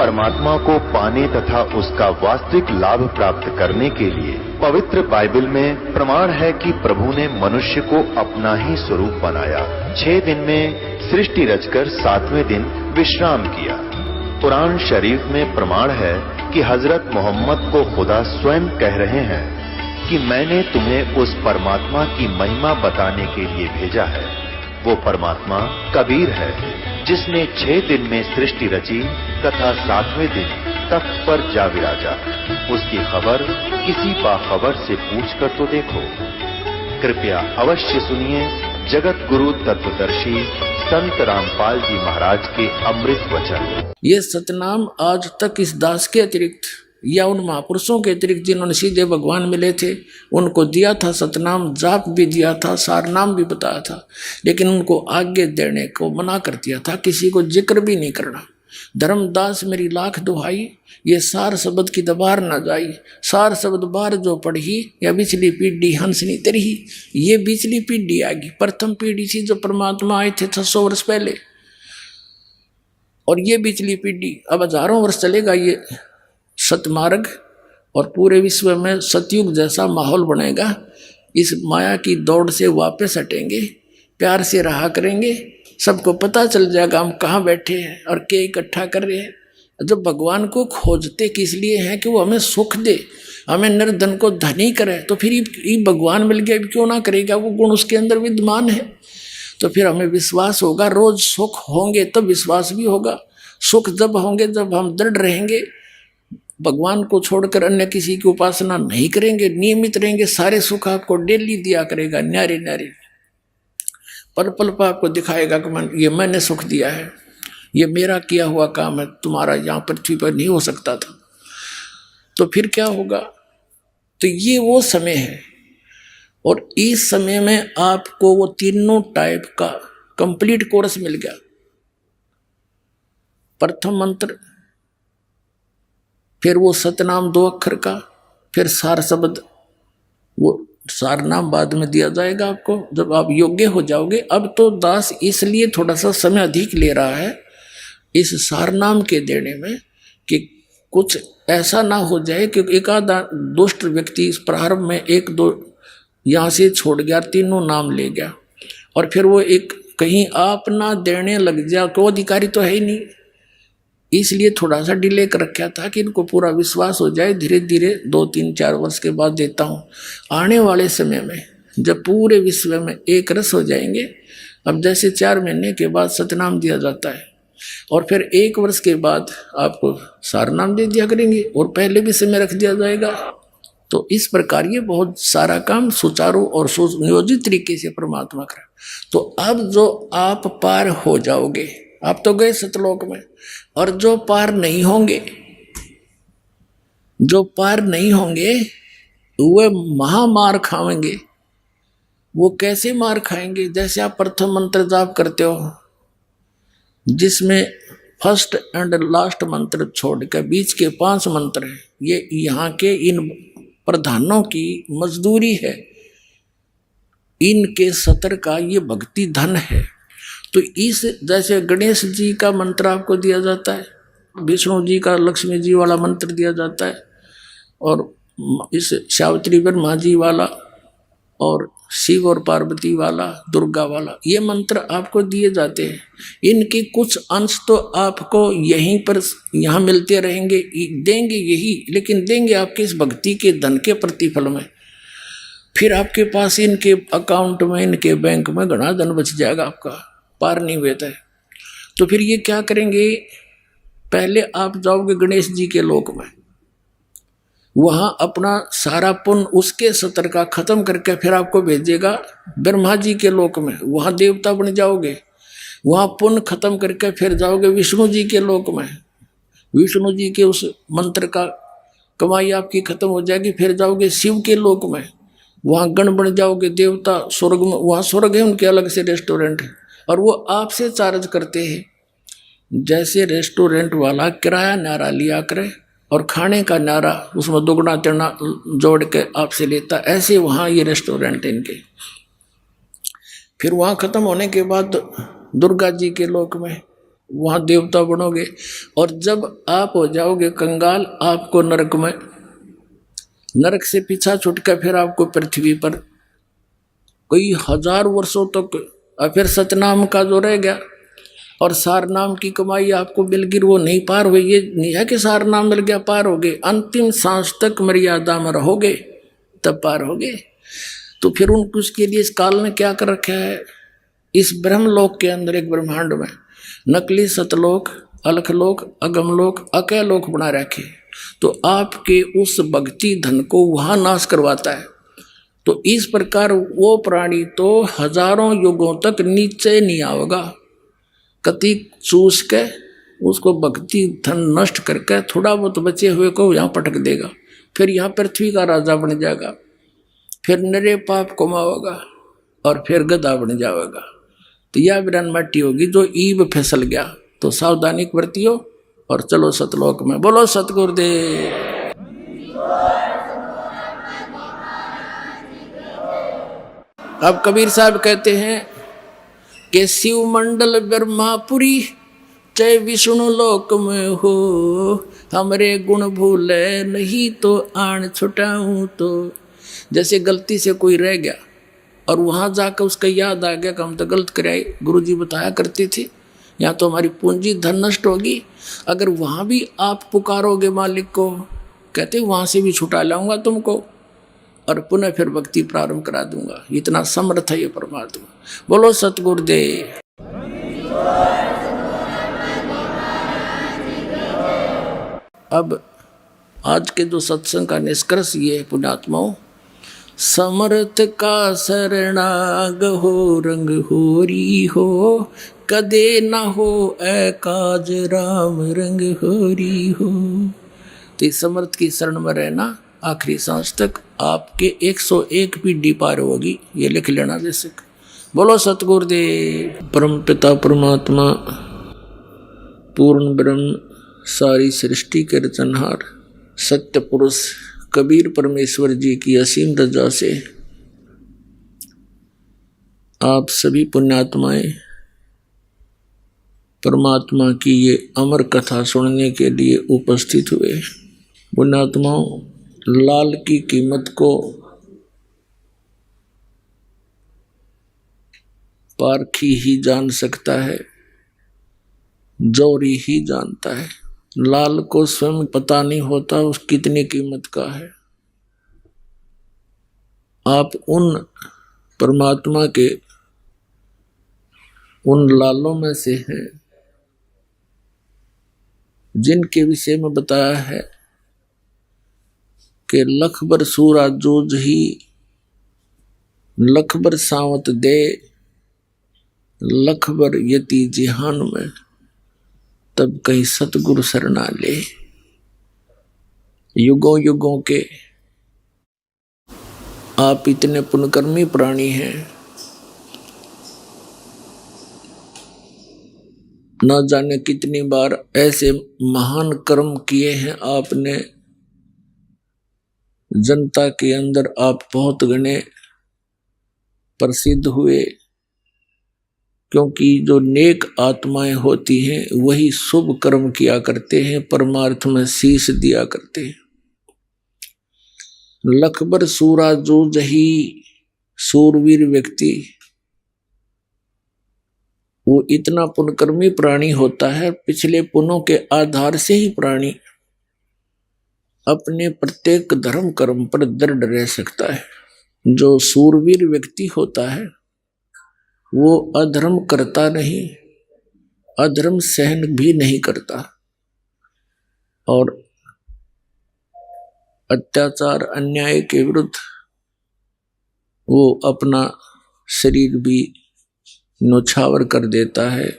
परमात्मा को पाने तथा उसका वास्तविक लाभ प्राप्त करने के लिए पवित्र बाइबल में प्रमाण है कि प्रभु ने मनुष्य को अपना ही स्वरूप बनाया। 6 दिन में सृष्टि रचकर 7वें दिन विश्राम किया। कुरान शरीफ में प्रमाण है कि हजरत मोहम्मद को खुदा स्वयं कह रहे हैं कि मैंने तुम्हें उस परमात्मा की महिमा बताने के लिए भेजा है। वो परमात्मा कबीर है जिसने 6 दिन में सृष्टि रची तथा 7वें दिन तख्त पर जा विराजा। उसकी खबर किसी बाखबर से पूछकर तो देखो। कृपया अवश्य सुनिए जगत गुरु तत्वदर्शी संत रामपाल जी महाराज के अमृत वचन। ये सतनाम आज तक इस दास के अतिरिक्त या उन महापुरुषों के अतिरिक्त जिन्होंने सीधे भगवान मिले थे उनको दिया था, सतनाम जाप भी दिया था, सारनाम भी बताया था, लेकिन उनको आगे देने को मना कर दिया था, किसी को जिक्र भी नहीं करना। धर्मदास मेरी लाख दुहाई, ये सार शब्द की दबार न जाई, सार शब्द बार जो पढ़ी या बिचली पीढ़ी हंसनी तरही। ये बिचली पीढ़ी आएगी, प्रथम पीढ़ी थी जो परमात्मा आए थे 600 वर्ष पहले, और ये बिचली पीढ़ी अब हजारों वर्ष चलेगा ये सतमार्ग, और पूरे विश्व में सतयुग जैसा माहौल बनेगा। इस माया की दौड़ से वापस हटेंगे, प्यार से रहा करेंगे, सबको पता चल जाएगा हम कहाँ बैठे हैं और क्या इकट्ठा कर रहे हैं। जब भगवान को खोजते किस लिए हैं कि वो हमें सुख दे, हमें निर्धन को धनी करे, तो फिर ये भगवान मिल गया क्यों ना करेगा, वो गुण उसके अंदर विद्यमान है। तो फिर हमें विश्वास होगा, रोज सुख होंगे तब विश्वास भी होगा। सुख जब होंगे जब हम दृढ़ रहेंगे, भगवान को छोड़कर अन्य किसी की उपासना नहीं करेंगे, नियमित रहेंगे, सारे सुख आपको डेली दिया करेगा, न्यारे न्यारे पल पल पर आपको दिखाएगा कि ये मैंने सुख दिया है, ये मेरा किया हुआ काम है, तुम्हारा यहाँ पृथ्वी पर नहीं हो सकता था। तो फिर क्या होगा? तो ये वो समय है, और इस समय में आपको वो तीनों टाइप का कंप्लीट कोर्स मिल गया। प्रथम मंत्र, फिर वो सतनाम 2 अक्षर का, फिर सार शब्द, वो सारनाम बाद में दिया जाएगा आपको जब आप योग्य हो जाओगे। अब तो दास इसलिए थोड़ा सा समय अधिक ले रहा है इस सारनाम के देने में कि कुछ ऐसा ना हो जाए कि एक आधा दुष्ट व्यक्ति इस प्रारंभ में 1-2 यहाँ से छोड़ गया, तीनों नाम ले गया, और फिर वो एक कहीं आप ना देने लग जाए, कोई अधिकारी तो है ही नहीं। इसलिए थोड़ा सा डिले कर रखा था कि इनको पूरा विश्वास हो जाए, धीरे धीरे 2-3-4 वर्ष के बाद देता हूँ। आने वाले समय में जब पूरे विश्व में एक रस हो जाएंगे, अब जैसे 4 महीने के बाद सतनाम दिया जाता है और फिर 1 वर्ष के बाद आपको सारनाम दे दिया करेंगे और पहले भी समय रख दिया जाएगा। तो इस प्रकार ये बहुत सारा काम सुचारू और सुनियोजित तरीके से परमात्मा करा। तो अब जो आप पार हो जाओगे, आप तो गए सतलोक में, और जो पार नहीं होंगे, जो पार नहीं होंगे वे महामार खाएंगे। वो कैसे मार खाएंगे? जैसे आप प्रथम मंत्र जाप करते हो जिसमें फर्स्ट एंड लास्ट मंत्र छोड़कर बीच के 5 मंत्र हैं, ये यहाँ के इन प्रधानों की मजदूरी है, इनके सतर का ये भक्ति धन है। तो इस जैसे गणेश जी का मंत्र आपको दिया जाता है, विष्णु जी का लक्ष्मी जी वाला मंत्र दिया जाता है, और इस सावित्री ब्रह्मा जी वाला, और शिव और पार्वती वाला, दुर्गा वाला, ये मंत्र आपको दिए जाते हैं। इनके कुछ अंश तो आपको यहीं पर यहाँ मिलते रहेंगे, देंगे यही, लेकिन देंगे आपके इस भक्ति के धन के प्रतिफल में। फिर आपके पास इनके अकाउंट में, इनके बैंक में घना धन बच जाएगा, आपका पार नहीं हुए थे। तो फिर ये क्या करेंगे? पहले आप जाओगे गणेश जी के लोक में, वहां अपना सारा पुण्य उसके सतर का खत्म करके फिर आपको भेजेगा ब्रह्मा जी के लोक में, वहां देवता बन जाओगे। वहां पुण्य खत्म करके फिर जाओगे विष्णु जी के लोक में, विष्णु जी के उस मंत्र का कमाई आपकी खत्म हो जाएगी। फिर जाओगे शिव के लोक में, वहां गण बन जाओगे देवता। स्वर्ग में, वहां स्वर्ग है, उनके अलग से रेस्टोरेंट है, और वो आपसे चार्ज करते हैं। जैसे रेस्टोरेंट वाला किराया न्यारा लिया करे और खाने का न्यारा उसमें दुगना तिगना जोड़ के आपसे लेता, ऐसे वहाँ ये रेस्टोरेंट है इनके। फिर वहाँ ख़त्म होने के बाद दुर्गा जी के लोक में वहां देवता बनोगे। और जब आप हो जाओगे कंगाल, आपको नरक में, नरक से पीछा छुटकर फिर आपको पृथ्वी पर कई हजार वर्षों तक, और फिर सतनाम का जो रह गया और सार नाम की कमाई आपको मिल गई, वो नहीं पार हुई। ये नहीं है कि सार नाम मिल गया पार हो गए, अंतिम सांस तक मर्यादा में रहोगे तब पार होगे। तो फिर उनको उसके लिए इस काल ने क्या कर रखा है, इस ब्रह्मलोक के अंदर, एक ब्रह्मांड में नकली सतलोक, अलखलोक, अगमलोक, अकैलोक बना रखे। तो आपके उस भक्ति धन को वहां नाश करवाता है। तो इस प्रकार वो प्राणी तो हजारों युगों तक नीचे नहीं आएगा, कति चूस के उसको भक्ति धन नष्ट करके थोड़ा बहुत बचे हुए को यहाँ पटक देगा, फिर यहाँ पृथ्वी का राजा बन जाएगा, फिर नरे पाप कमाओगा और फिर गधा बन जाएगा। तो यह विरान माटी होगी जो ईब फिसल गया। तो सावधानी बरतियो और चलो सतलोक में। बोलो सतगुरुदेव। अब कबीर साहब कहते हैं कि शिव मंडल ब्रह्मापुरी चाहे विष्णु लोक में हो, हमरे गुण भूले नहीं तो आन छुटाऊं। तो जैसे गलती से कोई रह गया और वहां जाकर उसका याद आ गया कि हम तो गलत कराए, गुरुजी बताया करते थे, या तो हमारी पूंजी धन नष्ट होगी। अगर वहां भी आप पुकारोगे मालिक को, कहते वहां से भी छुटा लाऊंगा तुमको और पुनः फिर भक्ति प्रारंभ करा दूंगा। इतना समर्थ है ये परमात्मा। बोलो सतगुरुदेव। अब आज के जो सत्संग का निष्कर्ष ये है पुण्यात्माओं, समर्थ का शरणाग हो, रंग होरी हो, कदे न हो ए काज राम रंग होरी हो। तो इस समर्थ की शरण में रहना आखिरी सांस तक आपके 101 पीढ़ी पार होगी, ये लिख लेना बेशक। बोलो सतगुरुदेव। परम पिता परमात्मा पूर्ण ब्रह्म सारी सृष्टि के रचनहार सत्य पुरुष कबीर परमेश्वर जी की असीम रजा से आप सभी पुण्यात्माएं परमात्मा की ये अमर कथा सुनने के लिए उपस्थित हुए। पुण्यात्माओं, लाल की कीमत को पारखी ही जान सकता है, जौहरी ही जानता है। लाल को स्वयं पता नहीं होता उस कितनी कीमत का है। आप उन परमात्मा के उन लालों में से हैं जिनके विषय में बताया है कि लखबर सूरा जूझ ही, लखबर सावत दे, लखबर यति जिहान में, तब कहीं सतगुरु शरणा ले। युगों युगों के आप इतने पुण्यकर्मी प्राणी हैं, ना जाने कितनी बार ऐसे महान कर्म किए हैं आपने, जनता के अंदर आप बहुत गणे प्रसिद्ध हुए। क्योंकि जो नेक आत्माएं होती हैं वही शुभ कर्म किया करते हैं, परमार्थ में शीश दिया करते हैं। लखबर सूरा जूझ ही, सूरवीर व्यक्ति वो इतना पुण्यकर्मी प्राणी होता है, पिछले पुण्यों के आधार से ही प्राणी अपने प्रत्येक धर्म कर्म पर दृढ़ रह सकता है। जो सूरवीर व्यक्ति होता है वो अधर्म करता नहीं, अधर्म सहन भी नहीं करता, और अत्याचार अन्याय के विरुद्ध वो अपना शरीर भी न्योछावर कर देता है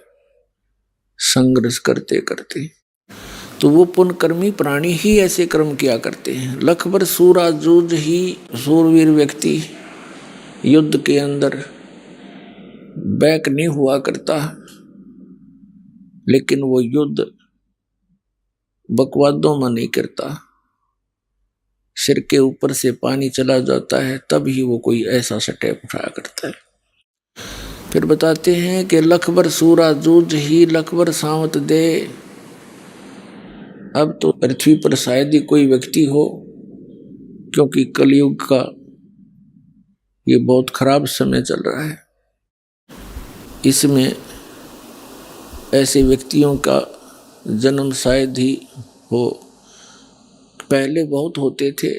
संघर्ष करते करते। तो वो पुण्यकर्मी प्राणी ही ऐसे कर्म किया करते हैं। लखबर सूरा जूझ ही, सूरवीर व्यक्ति युद्ध के अंदर बैक नहीं हुआ करता, लेकिन वो युद्ध बकवादों में नहीं करता। सिर के ऊपर से पानी चला जाता है तब ही वो कोई ऐसा स्टेप उठाया करता है। फिर बताते हैं कि लखबर सूरा जूझ ही लखबर सावत दे। अब तो पृथ्वी पर शायद ही कोई व्यक्ति हो, क्योंकि कलयुग का ये बहुत खराब समय चल रहा है, इसमें ऐसे व्यक्तियों का जन्म शायद ही हो। पहले बहुत होते थे,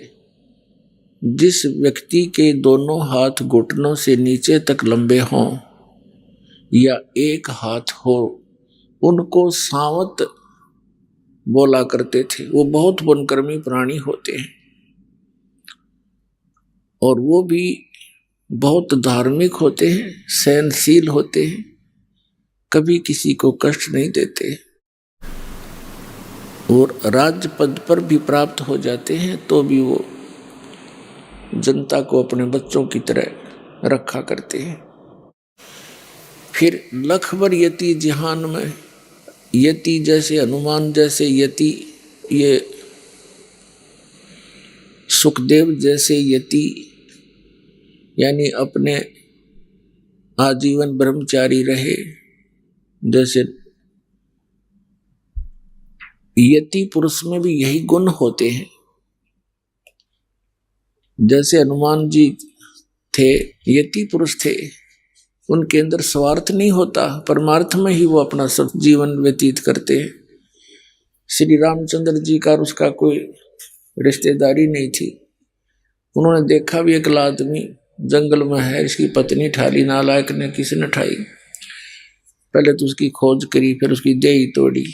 जिस व्यक्ति के दोनों हाथ घुटनों से नीचे तक लंबे हों या एक हाथ हो, उनको सावत बोला करते थे। वो बहुत वनकर्मी प्राणी होते हैं और वो भी बहुत धार्मिक होते हैं, सहनशील होते हैं, कभी किसी को कष्ट नहीं देते और राज्य पद पर भी प्राप्त हो जाते हैं तो भी वो जनता को अपने बच्चों की तरह रखा करते हैं। फिर लखबर यति जहान में, यति जैसे हनुमान जैसे यति, ये सुखदेव जैसे यति, यानी अपने आजीवन ब्रह्मचारी रहे, जैसे यति पुरुष में भी यही गुण होते हैं। जैसे हनुमान जी थे, यति पुरुष थे, उनके अंदर स्वार्थ नहीं होता, परमार्थ में ही वो अपना सब जीवन व्यतीत करते हैं। श्री रामचंद्र जी का उसका कोई रिश्तेदारी नहीं थी। उन्होंने देखा भी एक आदमी जंगल में है, इसकी पत्नी ठाली, नालायक ने किसी ने ठाई, पहले तो उसकी खोज करी, फिर उसकी देही तोड़ी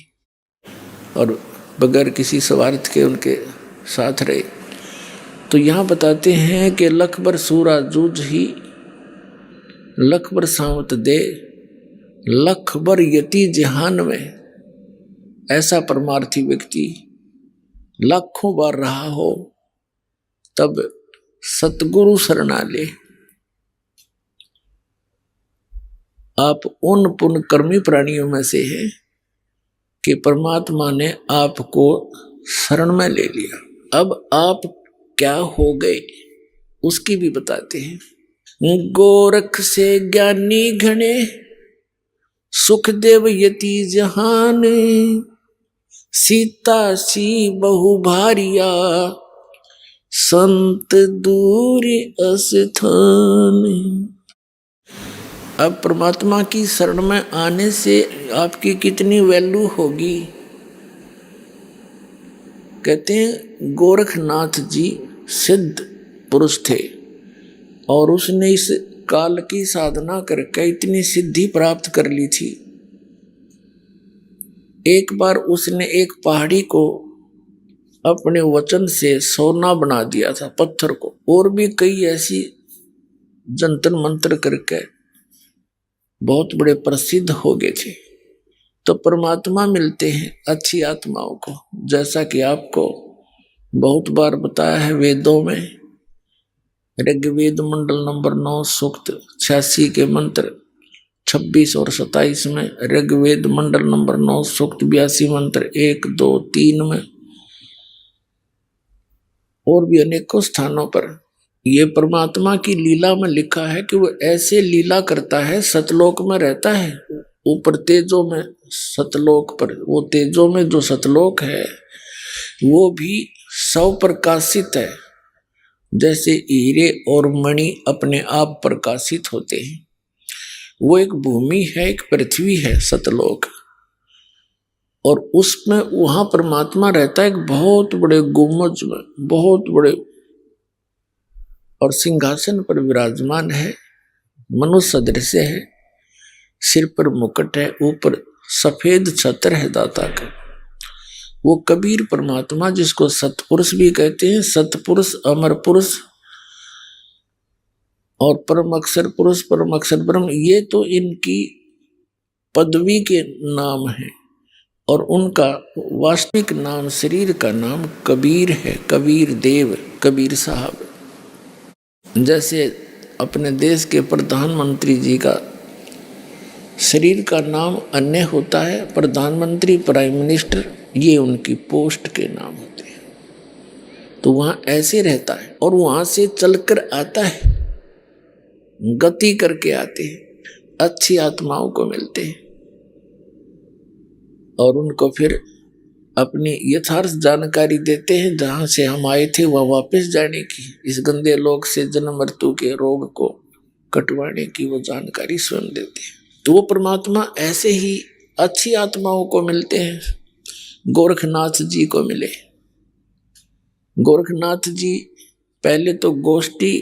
और बगैर किसी स्वार्थ के उनके साथ रहे। तो यहाँ बताते हैं कि लखबर सूरा जूझ ही लखबर सावत दे, लखबर यति जहान में। ऐसा परमार्थी व्यक्ति लाखों बार रहा हो तब सतगुरु शरणा ले। आप उन पुण्य कर्मी प्राणियों में से हैं कि परमात्मा ने आपको शरण में ले लिया। अब आप क्या हो गए उसकी भी बताते हैं। गोरख से ज्ञानी घने, सुखदेव यति जहान, सीता सी बहु भारिया, संत दूरी अस्थान। अब परमात्मा की शरण में आने से आपकी कितनी वैल्यू होगी। कहते हैं गोरखनाथ जी सिद्ध पुरुष थे और उसने इस काल की साधना करके इतनी सिद्धि प्राप्त कर ली थी। एक बार उसने एक पहाड़ी को अपने वचन से सोना बना दिया था, पत्थर को, और भी कई ऐसी जंतर मंत्र करके बहुत बड़े प्रसिद्ध हो गए थे। तो परमात्मा मिलते हैं अच्छी आत्माओं को, जैसा कि आपको बहुत बार बताया है वेदों में। ऋग्वेद मंडल नंबर 9 सूक्त 86 के मंत्र 26 और 27 में, ऋग्वेद मंडल नंबर 9 सूक्त 82 मंत्र 1, 2, 3 में, और भी अनेकों स्थानों पर ये परमात्मा की लीला में लिखा है कि वो ऐसे लीला करता है। सतलोक में रहता है, ऊपर तेजों में, सतलोक पर, वो तेजों में जो सतलोक है वो भी स्वप्रकाशित है, जैसे हीरे और मणि अपने आप प्रकाशित होते हैं। वो एक भूमि है, एक पृथ्वी है सतलोक, और उसमें वहां परमात्मा रहता है एक बहुत बड़े गुम्बज में, बहुत बड़े, और सिंहासन पर विराजमान है, मनुष्य सदृश है, सिर पर मुकुट है, ऊपर सफेद छत्र है दाता का। वो कबीर परमात्मा जिसको सतपुरुष भी कहते हैं, सतपुरुष, अमर पुरुष और परम अक्षर पुरुष, परम अक्षर ब्रह्म, ये तो इनकी पदवी के नाम है और उनका वास्तविक नाम, शरीर का नाम कबीर है, कबीर देव, कबीर साहब। जैसे अपने देश के प्रधानमंत्री जी का शरीर का नाम अन्य होता है, प्रधानमंत्री, प्राइम मिनिस्टर, ये उनकी पोस्ट के नाम होते हैं। तो वहाँ ऐसे रहता है और वहाँ से चलकर आता है, गति करके आते हैं। अच्छी आत्माओं को मिलते हैं और उनको फिर अपनी यथार्थ जानकारी देते हैं, जहां से हम आए थे वह वापस जाने की, इस गंदे लोक से जन्म मृत्यु के रोग को कटवाने की वो जानकारी स्वयं देते हैं। तो वो परमात्मा ऐसे ही अच्छी आत्माओं को मिलते हैं। गोरखनाथ जी को मिले। गोरखनाथ जी पहले तो गोष्ठी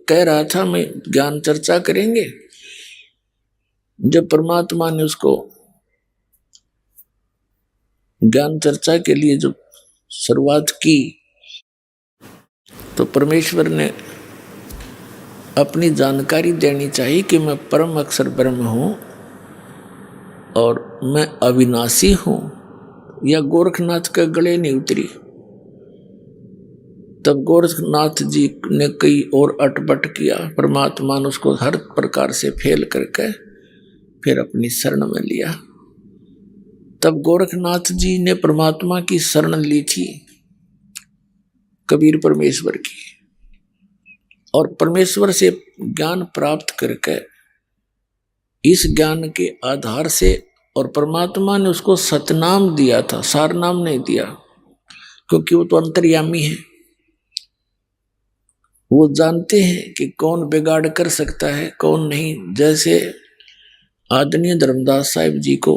कह रहा था, मैं ज्ञान चर्चा करेंगे। जब परमात्मा ने उसको ज्ञान चर्चा के लिए जब शुरुआत की तो परमेश्वर ने अपनी जानकारी देनी चाहिए कि मैं परम अक्षर ब्रह्म हूं और मैं अविनाशी हूं। या गोरखनाथ के गले नहीं उतरी। तब गोरखनाथ जी ने कई और अटपट किया, परमात्मा ने उसको हर प्रकार से फेल करके फिर अपनी शरण में लिया। तब गोरखनाथ जी ने परमात्मा की शरण ली थी, कबीर परमेश्वर की, और परमेश्वर से ज्ञान प्राप्त करके इस ज्ञान के आधार से, और परमात्मा ने उसको सतनाम दिया था, सारनाम नहीं दिया, क्योंकि वो तो अंतर्यामी है। वो जानते हैं कि कौन बिगाड़ कर सकता है कौन नहीं। जैसे आदरणीय धर्मदास साहिब जी को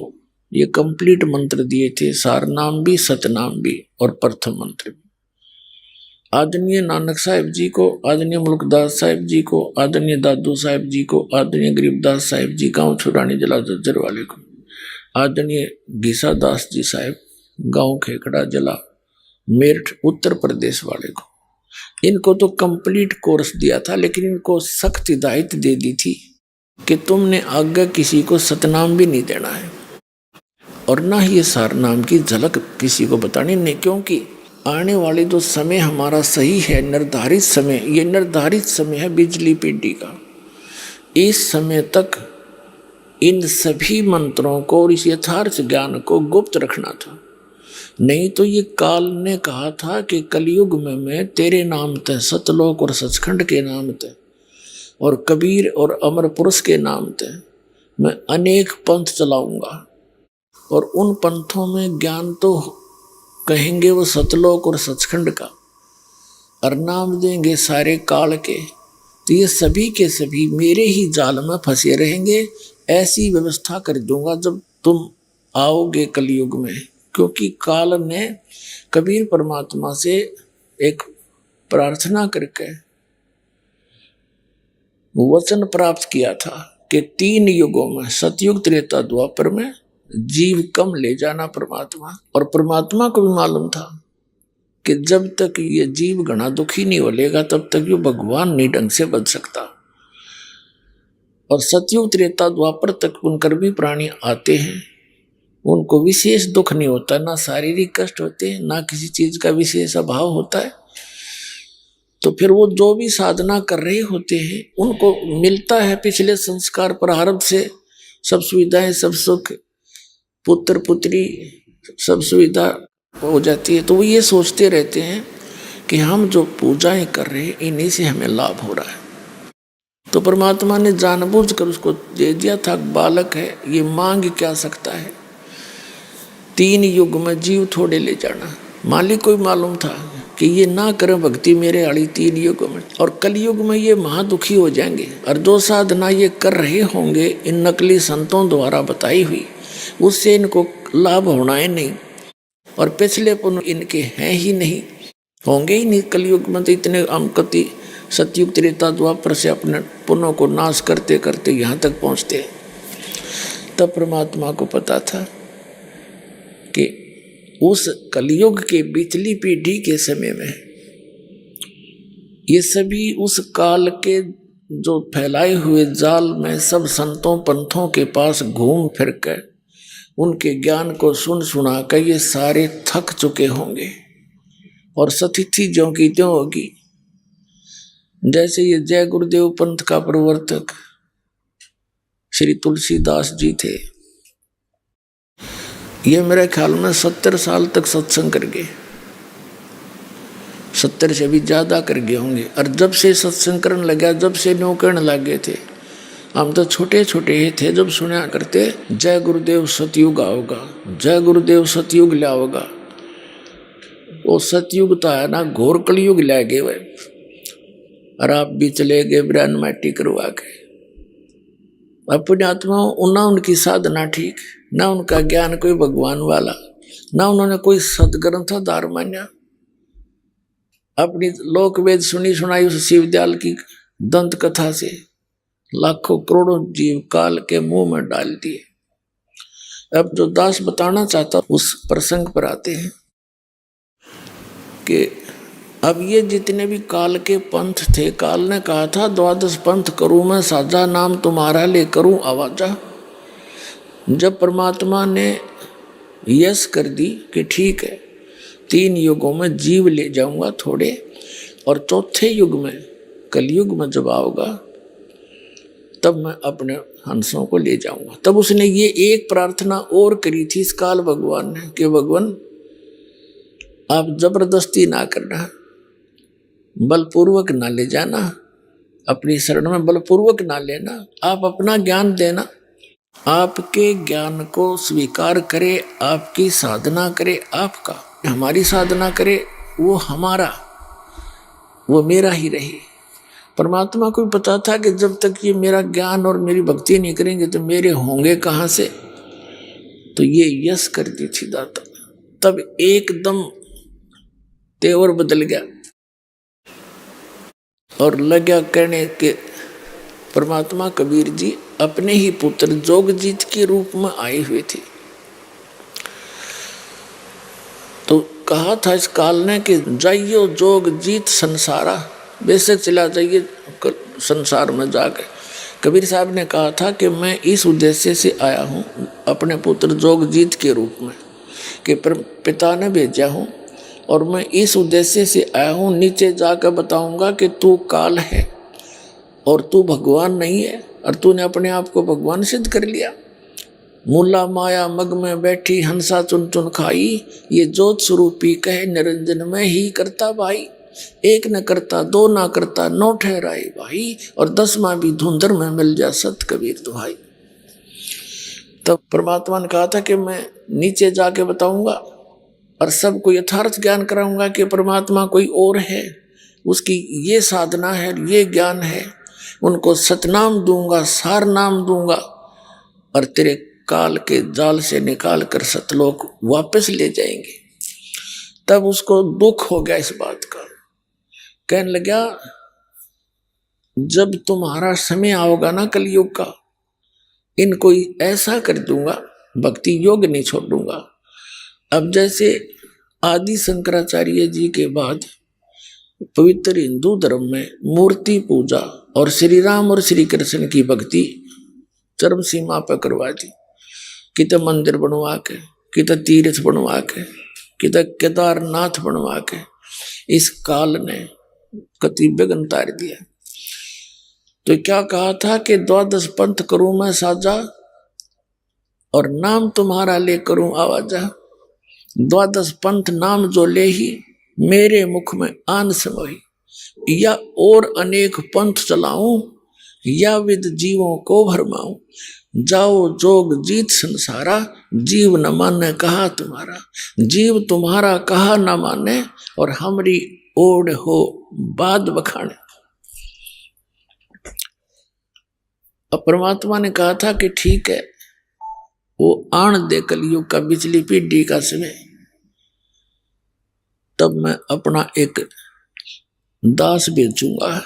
ये कंप्लीट मंत्र दिए थे, सारनाम भी सतनाम भी और प्रथम मंत्र भी। आदरणीय नानक साहिब जी को, आदरणीय मुल्कदास साहिब जी को, आदरणीय दादू साहिब जी को, आदरणीय गरीबदास साहिब जी गांव छुरानी जला जज्जर वाले को, आदरणीय गीसा दास जी साहिब गांव खेकड़ा जला मेरठ उत्तर प्रदेश वाले को, इनको तो कंप्लीट कोर्स दिया था, लेकिन इनको सख्त हिदायत दे दी थी कि तुमने आगे किसी को सतनाम भी नहीं देना है और ना ही ये सारनाम की झलक किसी को बतानी नहीं, क्योंकि आने वाले जो समय हमारा सही है, निर्धारित समय, ये निर्धारित समय है बिजली पीढ़ी का। इस समय तक इन सभी मंत्रों को और इस यथार्थ ज्ञान को गुप्त रखना था। नहीं तो ये काल ने कहा था कि कलयुग में मैं तेरे नाम ते, सतलोक और सचखंड के नाम ते और कबीर और अमर पुरुष के नाम ते मैं अनेक पंथ चलाऊंगा, और उन पंथों में ज्ञान तो कहेंगे वो सतलोक और सचखंड का, और नाम देंगे सारे काल के। तो ये सभी के सभी मेरे ही जाल में फंसे रहेंगे। ऐसी व्यवस्था कर दूंगा जब तुम आओगे कलयुग में, क्योंकि काल ने कबीर परमात्मा से एक प्रार्थना करके वचन प्राप्त किया था कि 3 युगों में, सतयुग त्रेता द्वापर में, जीव कम ले जाना परमात्मा। और परमात्मा को भी मालूम था कि जब तक ये जीव घना दुखी नहीं होलेगा तब तक ये भगवान नहीं ढंग से बच सकता। और सतयुग त्रेता द्वापर तक उनकर्मी प्राणी आते हैं, उनको विशेष दुख नहीं होता, ना शारीरिक कष्ट होते हैं, ना किसी चीज का विशेष अभाव होता है। तो फिर वो जो भी साधना कर रहे होते हैं उनको मिलता है पिछले संस्कार प्रारब्ध से सब सुविधाएं, सब सुख, पुत्र पुत्री, सब सुविधा हो जाती है। तो वो ये सोचते रहते हैं कि हम जो पूजाएं कर रहे हैं इन्हीं से हमें लाभ हो रहा है। तो परमात्मा ने जानबूझकर उसको दे दिया था, बालक है, ये मांग क्या सकता है। 3 युग में जीव थोड़े ले जाना, मालिक को भी मालूम था कि ये ना करें भक्ति मेरे आड़ी 3 युग में, और कलयुग में ये महादुखी हो जाएंगे। और जो साधना ये कर रहे होंगे इन नकली संतों द्वारा बताई हुई, उससे इनको लाभ होना है नहीं, और पिछले पुण्य इनके हैं ही नहीं, होंगे ही नहीं। कलयुग में तो इतने अमकति सतयुग त्रेता द्वापर से अपने पुण्यों को नाश करते करते यहाँ तक पहुँचते। तब परमात्मा को पता था कि उस कलयुग के बिचली पीढ़ी के समय में ये सभी उस काल के जो फैलाए हुए जाल में सब संतों पंथों के पास घूम फिर कर उनके ज्ञान को सुन सुना कर ये सारे थक चुके होंगे, और स्थिति ज्यों की त्यों होगी। जैसे ये जय गुरुदेव पंथ का प्रवर्तक श्री तुलसीदास जी थे, ये मेरे ख्याल में 70 साल तक सत्संग कर गए, 70 से भी ज्यादा कर गए होंगे। और जब से सत्संग करने लगा, जब से न्यू करने लग गए थे, हम तो छोटे छोटे ही थे जब सुना करते जय गुरुदेव सतयुग आओगा, जय गुरुदेव सतयुग लाओगा। वो सतयुग तो है ना, घोर कलयुग ले गए वे, और आप भी चले गए ब्रान माटी करवा के। अपनी आत्मा ना उनकी साधना ठीक, ना उनका ज्ञान कोई भगवान वाला, ना उन्होंने कोई सदग्रंथ धार मान्या। अपनी लोक वेद सुनी सुनाई उस शिवदयाल की दंत कथा से लाखों करोड़ों जीव काल के मुंह में डाल दिए। अब जो दास बताना चाहता उस प्रसंग पर आते हैं कि अब ये जितने भी काल के पंथ थे, काल ने कहा था 12 पंथ करूं मैं साझा, नाम तुम्हारा ले करूं आवाजा। जब परमात्मा ने यस कर दी कि ठीक है 3 युगों में जीव ले जाऊंगा थोड़े, और चौथे युग में कलयुग में जब आओगा तब मैं अपने हंसों को ले जाऊंगा। तब उसने ये एक प्रार्थना और करी थी इस काल भगवान ने कि भगवान आप जबरदस्ती ना करना, बलपूर्वक ना ले जाना, अपनी शरण में बलपूर्वक ना लेना, आप अपना ज्ञान देना, आपके ज्ञान को स्वीकार करे, आपकी साधना करे, आपका हमारी साधना करे, वो हमारा वो मेरा ही रहे। परमात्मा को भी पता था कि जब तक ये मेरा ज्ञान और मेरी भक्ति नहीं करेंगे तो मेरे होंगे कहाँ से। तो ये यस कर दी थी दाता। तब एकदम तेवर बदल गया और लगा कहने के परमात्मा कबीर जी अपने ही पुत्र जोगजीत के रूप में आए हुए थे। तो कहा था इस काल ने कि जाइयो जोगजीत संसारा, बेशक चला जाइए संसार में जाकर। कबीर साहब ने कहा था कि मैं इस उद्देश्य से आया हूँ अपने पुत्र जोगजीत के रूप में कि पिता ने भेजा हूँ, और मैं इस उद्देश्य से आया हूँ नीचे जाकर बताऊंगा कि तू काल है और तू भगवान नहीं है, और तूने अपने आप को भगवान सिद्ध कर लिया। मूला माया मग में बैठी हंसा चुन चुन खाई, ये जोत स्वरूपी कहे निरंजन में ही करता भाई। एक न करता दो ना करता 9 ठहराए भाई, और 10वां भी धुंधर में मिल जा सत कबीर दुहाई। तब परमात्मा ने कहा था कि मैं नीचे जाके बताऊंगा और सबको यथार्थ ज्ञान कराऊंगा कि परमात्मा कोई और है, उसकी ये साधना है, ये ज्ञान है। उनको सतनाम दूंगा, सार नाम दूंगा, और तेरे काल के जाल से निकाल कर सतलोक वापस ले जाएंगे। तब उसको दुख हो गया इस बात का, कहने लगा जब तुम्हारा समय आओगा ना कलयुग का, इनको ऐसा कर दूंगा, भक्ति योग नहीं छोड़ूंगा। अब जैसे आदि शंकराचार्य जी के बाद पवित्र हिंदू धर्म में मूर्ति पूजा और श्री राम और श्री कृष्ण की भक्ति चरम सीमा पर करवा दी। कित मंदिर बनवा के, कित तीर्थ बनवा के, कित केदारनाथ बनवा के इस काल ने कति विघ्न तार दिया। तो क्या कहा था कि 12 पंथ करूं मैं साझा, और नाम तुम्हारा ले करूं आवाजा। 12 पंथ नाम जो ले ही मेरे मुख में आन समोही, या और अनेक पंथ चलाऊं, या विद जीवों को भरमाऊं। जाओ जोग जीत संसारा, जीव न माने कहा तुम्हारा। जीव तुम्हारा कहा न माने, और हमरी ओढ़ हो बाद बखाने। अब परमात्मा ने कहा था कि ठीक है, वो आन दे कलयुग का बिजली पीढ़ी का समय, तब मैं अपना एक दास भेजूंगा।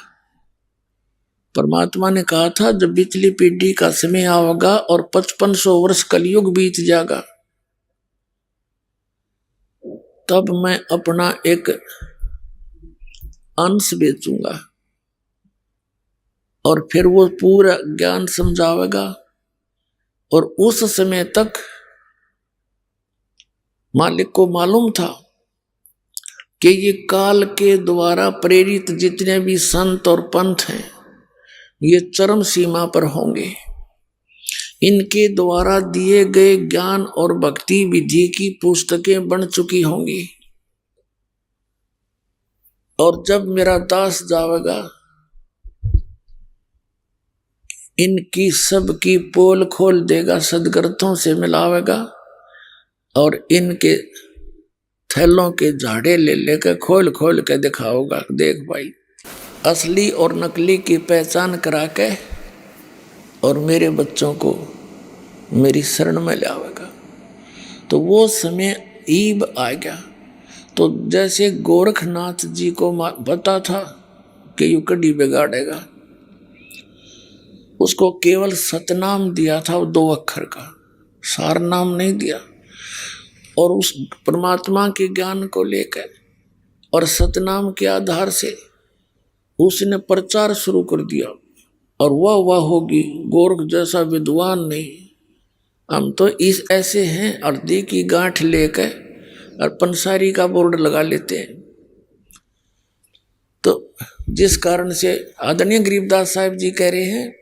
परमात्मा ने कहा था जब बिजली पीढ़ी का समय आएगा और 5500 वर्ष कलयुग बीत जाएगा, तब मैं अपना एक अंश बेचूंगा, और फिर वो पूरा ज्ञान समझावेगा। और उस समय तक मालिक को मालूम था कि ये काल के द्वारा प्रेरित जितने भी संत और पंथ हैं ये चरम सीमा पर होंगे। इनके द्वारा दिए गए ज्ञान और भक्ति विधि की पुस्तकें बन चुकी होंगी, और जब मेरा दास जाएगा इनकी सबकी पोल खोल देगा, सदगर्थों से मिलावेगा और इनके थैलों के झाड़े ले लेकर खोल खोल के दिखाओगा, देख भाई असली और नकली की पहचान करा के और मेरे बच्चों को मेरी शरण में ले आवेगा। तो वो समय ईब आ गया। तो जैसे गोरखनाथ जी को पता था कि यू कड़ी बिगाड़ेगा, उसको केवल सतनाम दिया था, वो 2 अक्षर का, सार नाम नहीं दिया। और उस परमात्मा के ज्ञान को लेकर और सतनाम के आधार से उसने प्रचार शुरू कर दिया। और वाह होगी, गोरख जैसा विद्वान नहीं, हम तो इस ऐसे हैं, अर्दी की गांठ लेकर और पंसारी का बोर्ड लगा लेते हैं। तो जिस कारण से आदरणीय गरीबदास साहिब जी कह रहे हैं,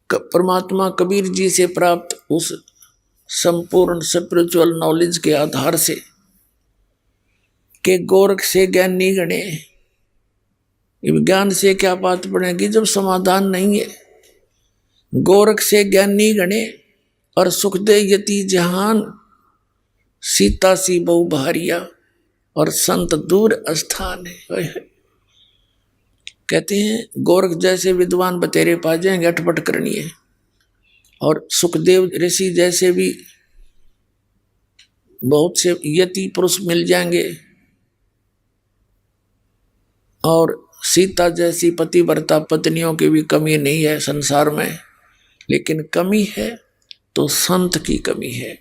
परमात्मा कबीर जी से प्राप्त उस संपूर्ण स्पिरिचुअल नॉलेज के आधार से कि गोरख से ज्ञानी गणे, ज्ञान से क्या बात बनेगी जब समाधान नहीं है। गोरख से ज्ञानी गणे और सुख दे यति जहान, सीता सी बहु भारिया और संत दूर स्थान है। कहते हैं गोरख जैसे विद्वान बतेरे पा जाएंगे, अटपट करनी है, और सुखदेव ऋषि जैसे भी बहुत से यति पुरुष मिल जाएंगे, और सीता जैसी पतिव्रता पत्नियों की भी कमी नहीं है संसार में, लेकिन कमी है तो संत की कमी है।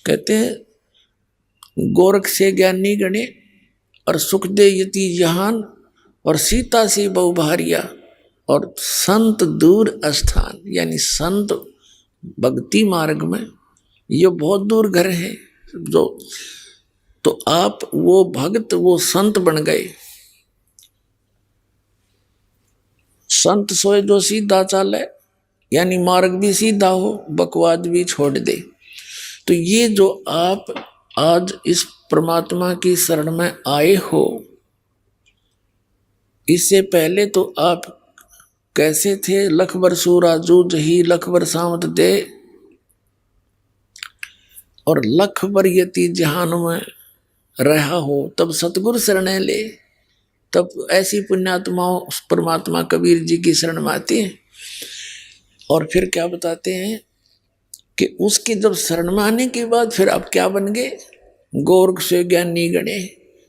कहते हैं गोरख से ज्ञानी गणे और सुख दे यति जहान और सीता सी बहु भारिया और संत दूर स्थान, यानी संत भक्ति मार्ग में ये बहुत दूर घर है जो, तो आप वो भक्त वो संत बन गए। संत सोए जो सीधा चाले, यानी मार्ग भी सीधा हो, बकवाद भी छोड़ दे। तो ये जो आप आज इस परमात्मा की शरण में आए हो, इससे पहले तो आप कैसे थे? लखबर सूरा जूझ ही लखबर सामत दे, और लखबर यति जहान में रहा हो, तब सतगुरु शरण ले, तब ऐसी पुण्यात्माओं परमात्मा कबीर जी की शरण में आती हैं। और फिर क्या बताते हैं कि उसकी जब शरण में आने के बाद फिर आप क्या बन गए? गोरख से ज्ञानी गणे,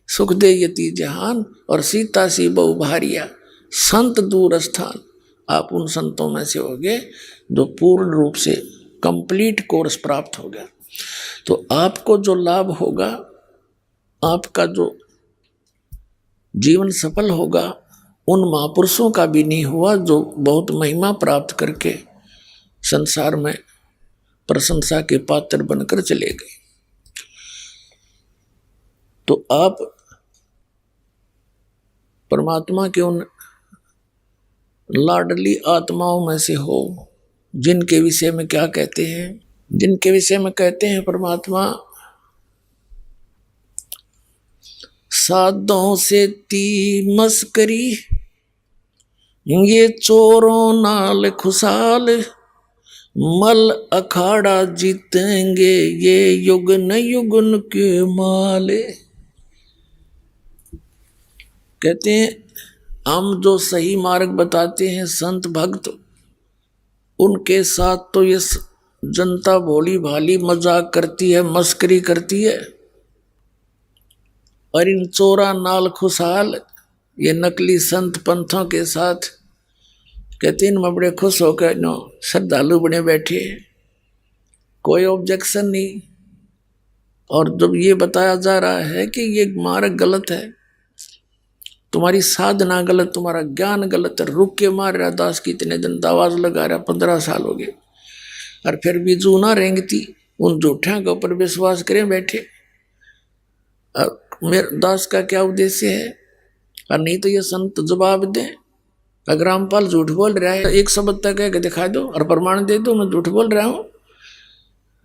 सुख दे यति जहान और सीता सी बहु भारिया, संत दूर स्थान। आप उन संतों में से हो गए जो पूर्ण रूप से कंप्लीट कोर्स प्राप्त हो गया। तो आपको जो लाभ होगा, आपका जो जीवन सफल होगा, उन महापुरुषों का भी नहीं हुआ जो बहुत महिमा प्राप्त करके संसार में प्रशंसा के पात्र बनकर चले गए। तो आप परमात्मा के उन लाडली आत्माओं में से हो, जिनके विषय में क्या कहते हैं? जिनके विषय में कहते हैं परमात्मा साधों से ती मस्करी, ये चोरों नाल खुशाल, मल अखाड़ा जीतेंगे ये युग न युगन के माले। कहते हैं हम जो सही मार्ग बताते हैं संत भक्त, उनके साथ तो ये जनता भोली भाली मजाक करती है, मस्करी करती है, और इन चोरा नाल खुशहाल ये नकली संत पंथों के साथ कहते हैं मैं बड़े खुश होकर नो श्रद्धालु बने बैठे, कोई ऑब्जेक्शन नहीं। और जब ये बताया जा रहा है कि ये मार्ग गलत है, तुम्हारी साधना गलत, तुम्हारा ज्ञान गलत है, रुक के मार रहा दास की इतने दिन आवाज लगा रहा, 15 साल हो गए, और फिर भी जूना रेंगती, उन झूठों के ऊपर विश्वास करें बैठे। मेरे दास का क्या उद्देश्य है? और नहीं तो ये संत जवाब दें, अगर रामपाल झूठ बोल रहा है एक शब्द तक कह के दिखा दो और प्रमाण दे दो मैं झूठ बोल रहा हूँ।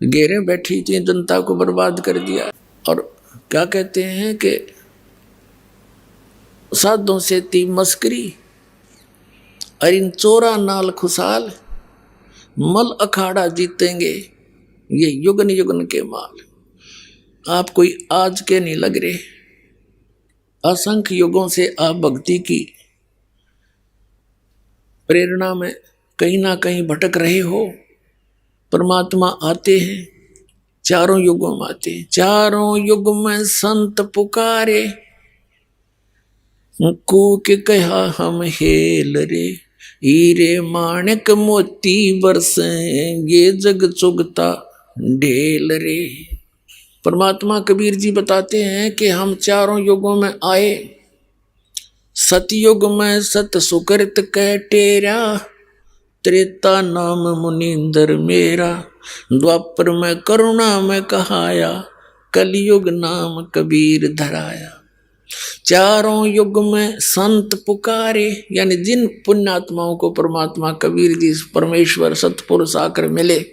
घेरे बैठी थी, जनता को बर्बाद कर दिया। और क्या कहते हैं कि साधों से ती मस्करी, और इन चोरा नाल खुशाल, मल अखाड़ा जीतेंगे ये युगन युगन के माल। आप कोई आज के नहीं लग रहे, असंख्य युगों से आप भक्ति की प्रेरणा में कहीं ना कहीं भटक रहे हो। परमात्मा आते हैं, चारों युगों में आते हैं। चारों युग में संत पुकारे, कूक कहा हम हेल रे, हीरे माणिक मोती बरसे, ये जग चुगता ढेल रे। परमात्मा कबीर जी बताते हैं कि हम चारों युगों में आए। सतयुग में सत सुकृत कह टेरा, त्रेता नाम मुनिंदर मेरा, द्वापर में करुणा में कहाया, कलयुग नाम कबीर धराया। चारों युग में संत पुकारे, यानी जिन पुण्यात्माओं को परमात्मा कबीर जी परमेश्वर सतपुरुष आकर मिले,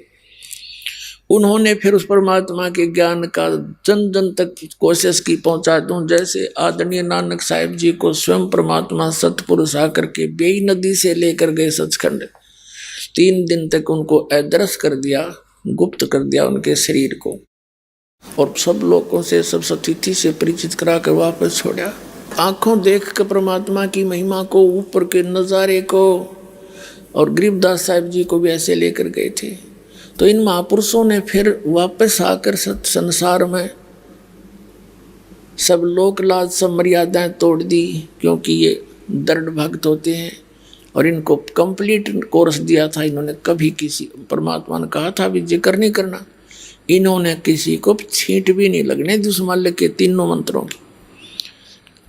उन्होंने फिर उस परमात्मा के ज्ञान का जन जन तक कोशिश की पहुंचा दूं। जैसे आदरणीय नानक साहिब जी को स्वयं परमात्मा सतपुरुष आकर के बेई नदी से लेकर गए सचखंड, 3 दिन तक उनको अदृश्य कर दिया, गुप्त कर दिया उनके शरीर को, और सब लोगों से सब सतिथि से परिचित करा कर वापस छोड़ा। आंखों देख कर परमात्मा की महिमा को, ऊपर के नज़ारे को, और गरीबदास साहिब जी को भी ऐसे लेकर गए थे। तो इन महापुरुषों ने फिर वापस आकर संसार में सब लोक लाज सब मर्यादाएं तोड़ दी, क्योंकि ये दृढ़ भक्त होते हैं और इनको कंप्लीट कोर्स दिया था। इन्होंने कभी किसी, परमात्मा ने कहा था भी जिक्र नहीं करना, इन्होंने किसी को छींट भी नहीं लगने दी उस माल्य के तीनों मंत्रों की,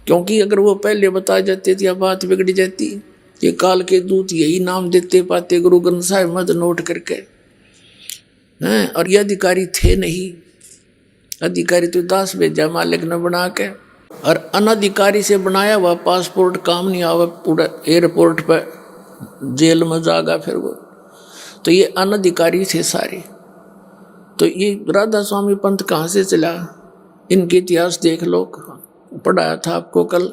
क्योंकि अगर वो पहले बता जाते थे या बात बिगड़ जाती। ये काल के दूत यही नाम देते पाते गुरु ग्रंथ साहिब मत नोट करके हैं, और ये अधिकारी थे नहीं। अधिकारी तो दास भेजा मालिक ने बना के, और अनधिकारी से बनाया हुआ पासपोर्ट काम नहीं आवा, पूरा एयरपोर्ट पर जेल में जागा फिर वो। तो ये अनधिकारी थे सारे। तो ये राधा स्वामी पंथ कहाँ से चला, इनके इतिहास देख लो, पढ़ाया था आपको कल।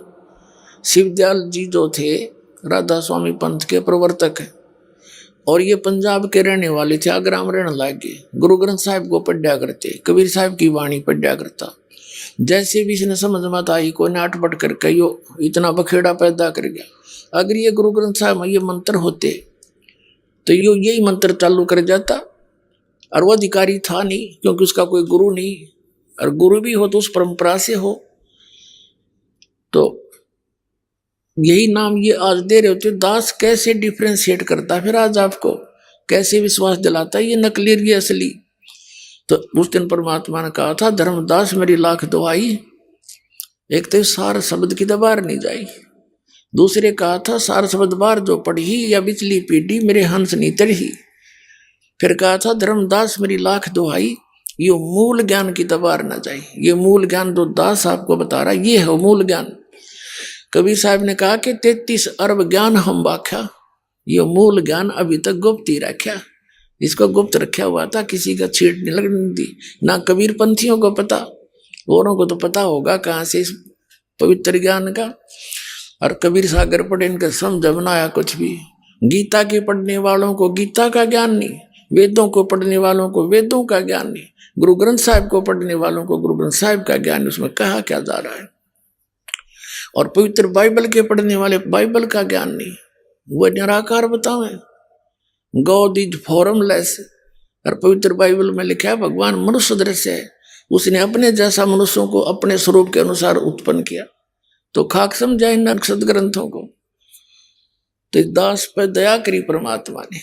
शिवदयाल जी जो थे राधा स्वामी पंथ के प्रवर्तक हैं, और ये पंजाब के रहने वाले थे, आगरा में रहने लगे। गुरु ग्रंथ साहिब को पढ़ा करते, कबीर साहिब की वाणी पढ़ा करता। जैसे भी इसने समझ मत आई, कोई नाट बट करके यो इतना बखेड़ा पैदा कर गया। अगर ये गुरु ग्रंथ साहिब में ये मंत्र होते तो यो यही मंत्र चालू कर जाता, और वो अधिकारी था नहीं, क्योंकि उसका कोई गुरु नहीं, और गुरु भी हो तो उस परंपरा से हो। तो यही नाम ये आज दे रहे होते। दास कैसे डिफ्रेंशिएट करता, फिर आज आपको कैसे विश्वास दिलाता ये नकली ये असली। तो उस दिन परमात्मा ने कहा था, धर्मदास मेरी लाख दुआई, एक तो सार शब्द की दबार नहीं जाई, दूसरे कहा था सार शब्द बार जो पढ़ी या बिचली पीढ़ी मेरे हंस नहीं तढ़ी। फिर कहा था धर्मदास मेरी लाख दुआई, ये मूल ज्ञान की दबार न जाए। ये मूल ज्ञान जो दास आपको बता रहा ये है मूल ज्ञान। कबीर साहब ने कहा कि 33 अरब ज्ञान हम बाख्या, ये मूल ज्ञान अभी तक गुप्त ही रखा। इसको गुप्त रखा हुआ था, किसी का छीट नहीं लगने दी, ना कबीर पंथियों को पता, औरों को तो पता होगा कहाँ से इस पवित्र ज्ञान का। और कबीर सागर पढ़े इनका समझ बनाया कुछ भी। गीता के पढ़ने वालों को गीता का ज्ञान नहीं, वेदों को पढ़ने वालों को वेदों का ज्ञान नहीं, गुरु ग्रंथ साहिब को पढ़ने वालों को गुरु ग्रंथ साहिब का ज्ञान, उसमें कहा क्या जा रहा है। और पवित्र बाइबल के पढ़ने वाले बाइबल का ज्ञान नहीं, वो निराकार बतावे, गॉड इज फॉर्मलेस। और पवित्र बाइबल में लिखा है भगवान मनुष्य दृश्य है, उसने अपने जैसा मनुष्यों को अपने स्वरूप के अनुसार उत्पन्न किया। तो खाक समझाए नरक सदग्रंथों को। तो इस दास पर दया करी परमात्मा ने,